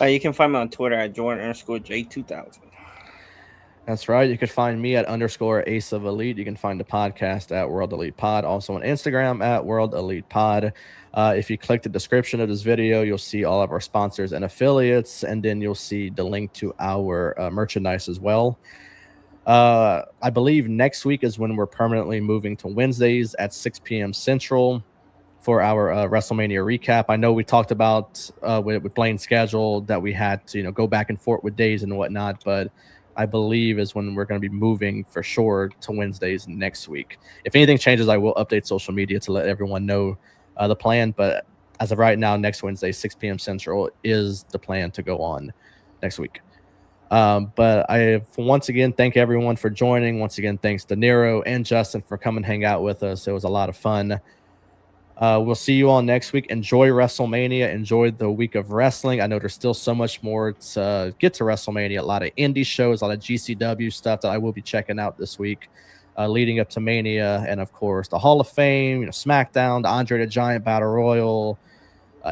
You can find me on Twitter at Jordan_J2000. That's right. You can find me at _Ace of Elite. You can find the podcast at World Elite Pod. Also on Instagram at World Elite Pod. If you click the description of this video, you'll see all of our sponsors and affiliates, and then you'll see the link to our merchandise as well. I believe next week is when we're permanently moving to Wednesdays at 6 p.m. Central for our WrestleMania recap. I know we talked about with Blaine's schedule that we had to go back and forth with days and whatnot, but I believe is when we're going to be moving for sure to Wednesdays next week. If anything changes, I will update social media to let everyone know the plan. But as of right now, next Wednesday, 6 p.m. Central is the plan to go on next week. But I once again thank everyone for joining. Once again, thanks to Nero and Justin for coming hang out with us. It was a lot of fun. We'll see you all next week. Enjoy WrestleMania. Enjoy the week of wrestling. I know there's still so much more to get to WrestleMania. A lot of indie shows, a lot of GCW stuff that I will be checking out this week, leading up to Mania, and of course the Hall of Fame, SmackDown, the Andre the Giant Battle Royal,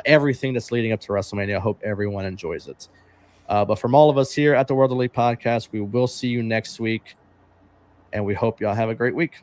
everything that's leading up to WrestleMania. I hope everyone enjoys it. But from all of us here at the World Elite Podcast, we will see you next week, and we hope y'all have a great week.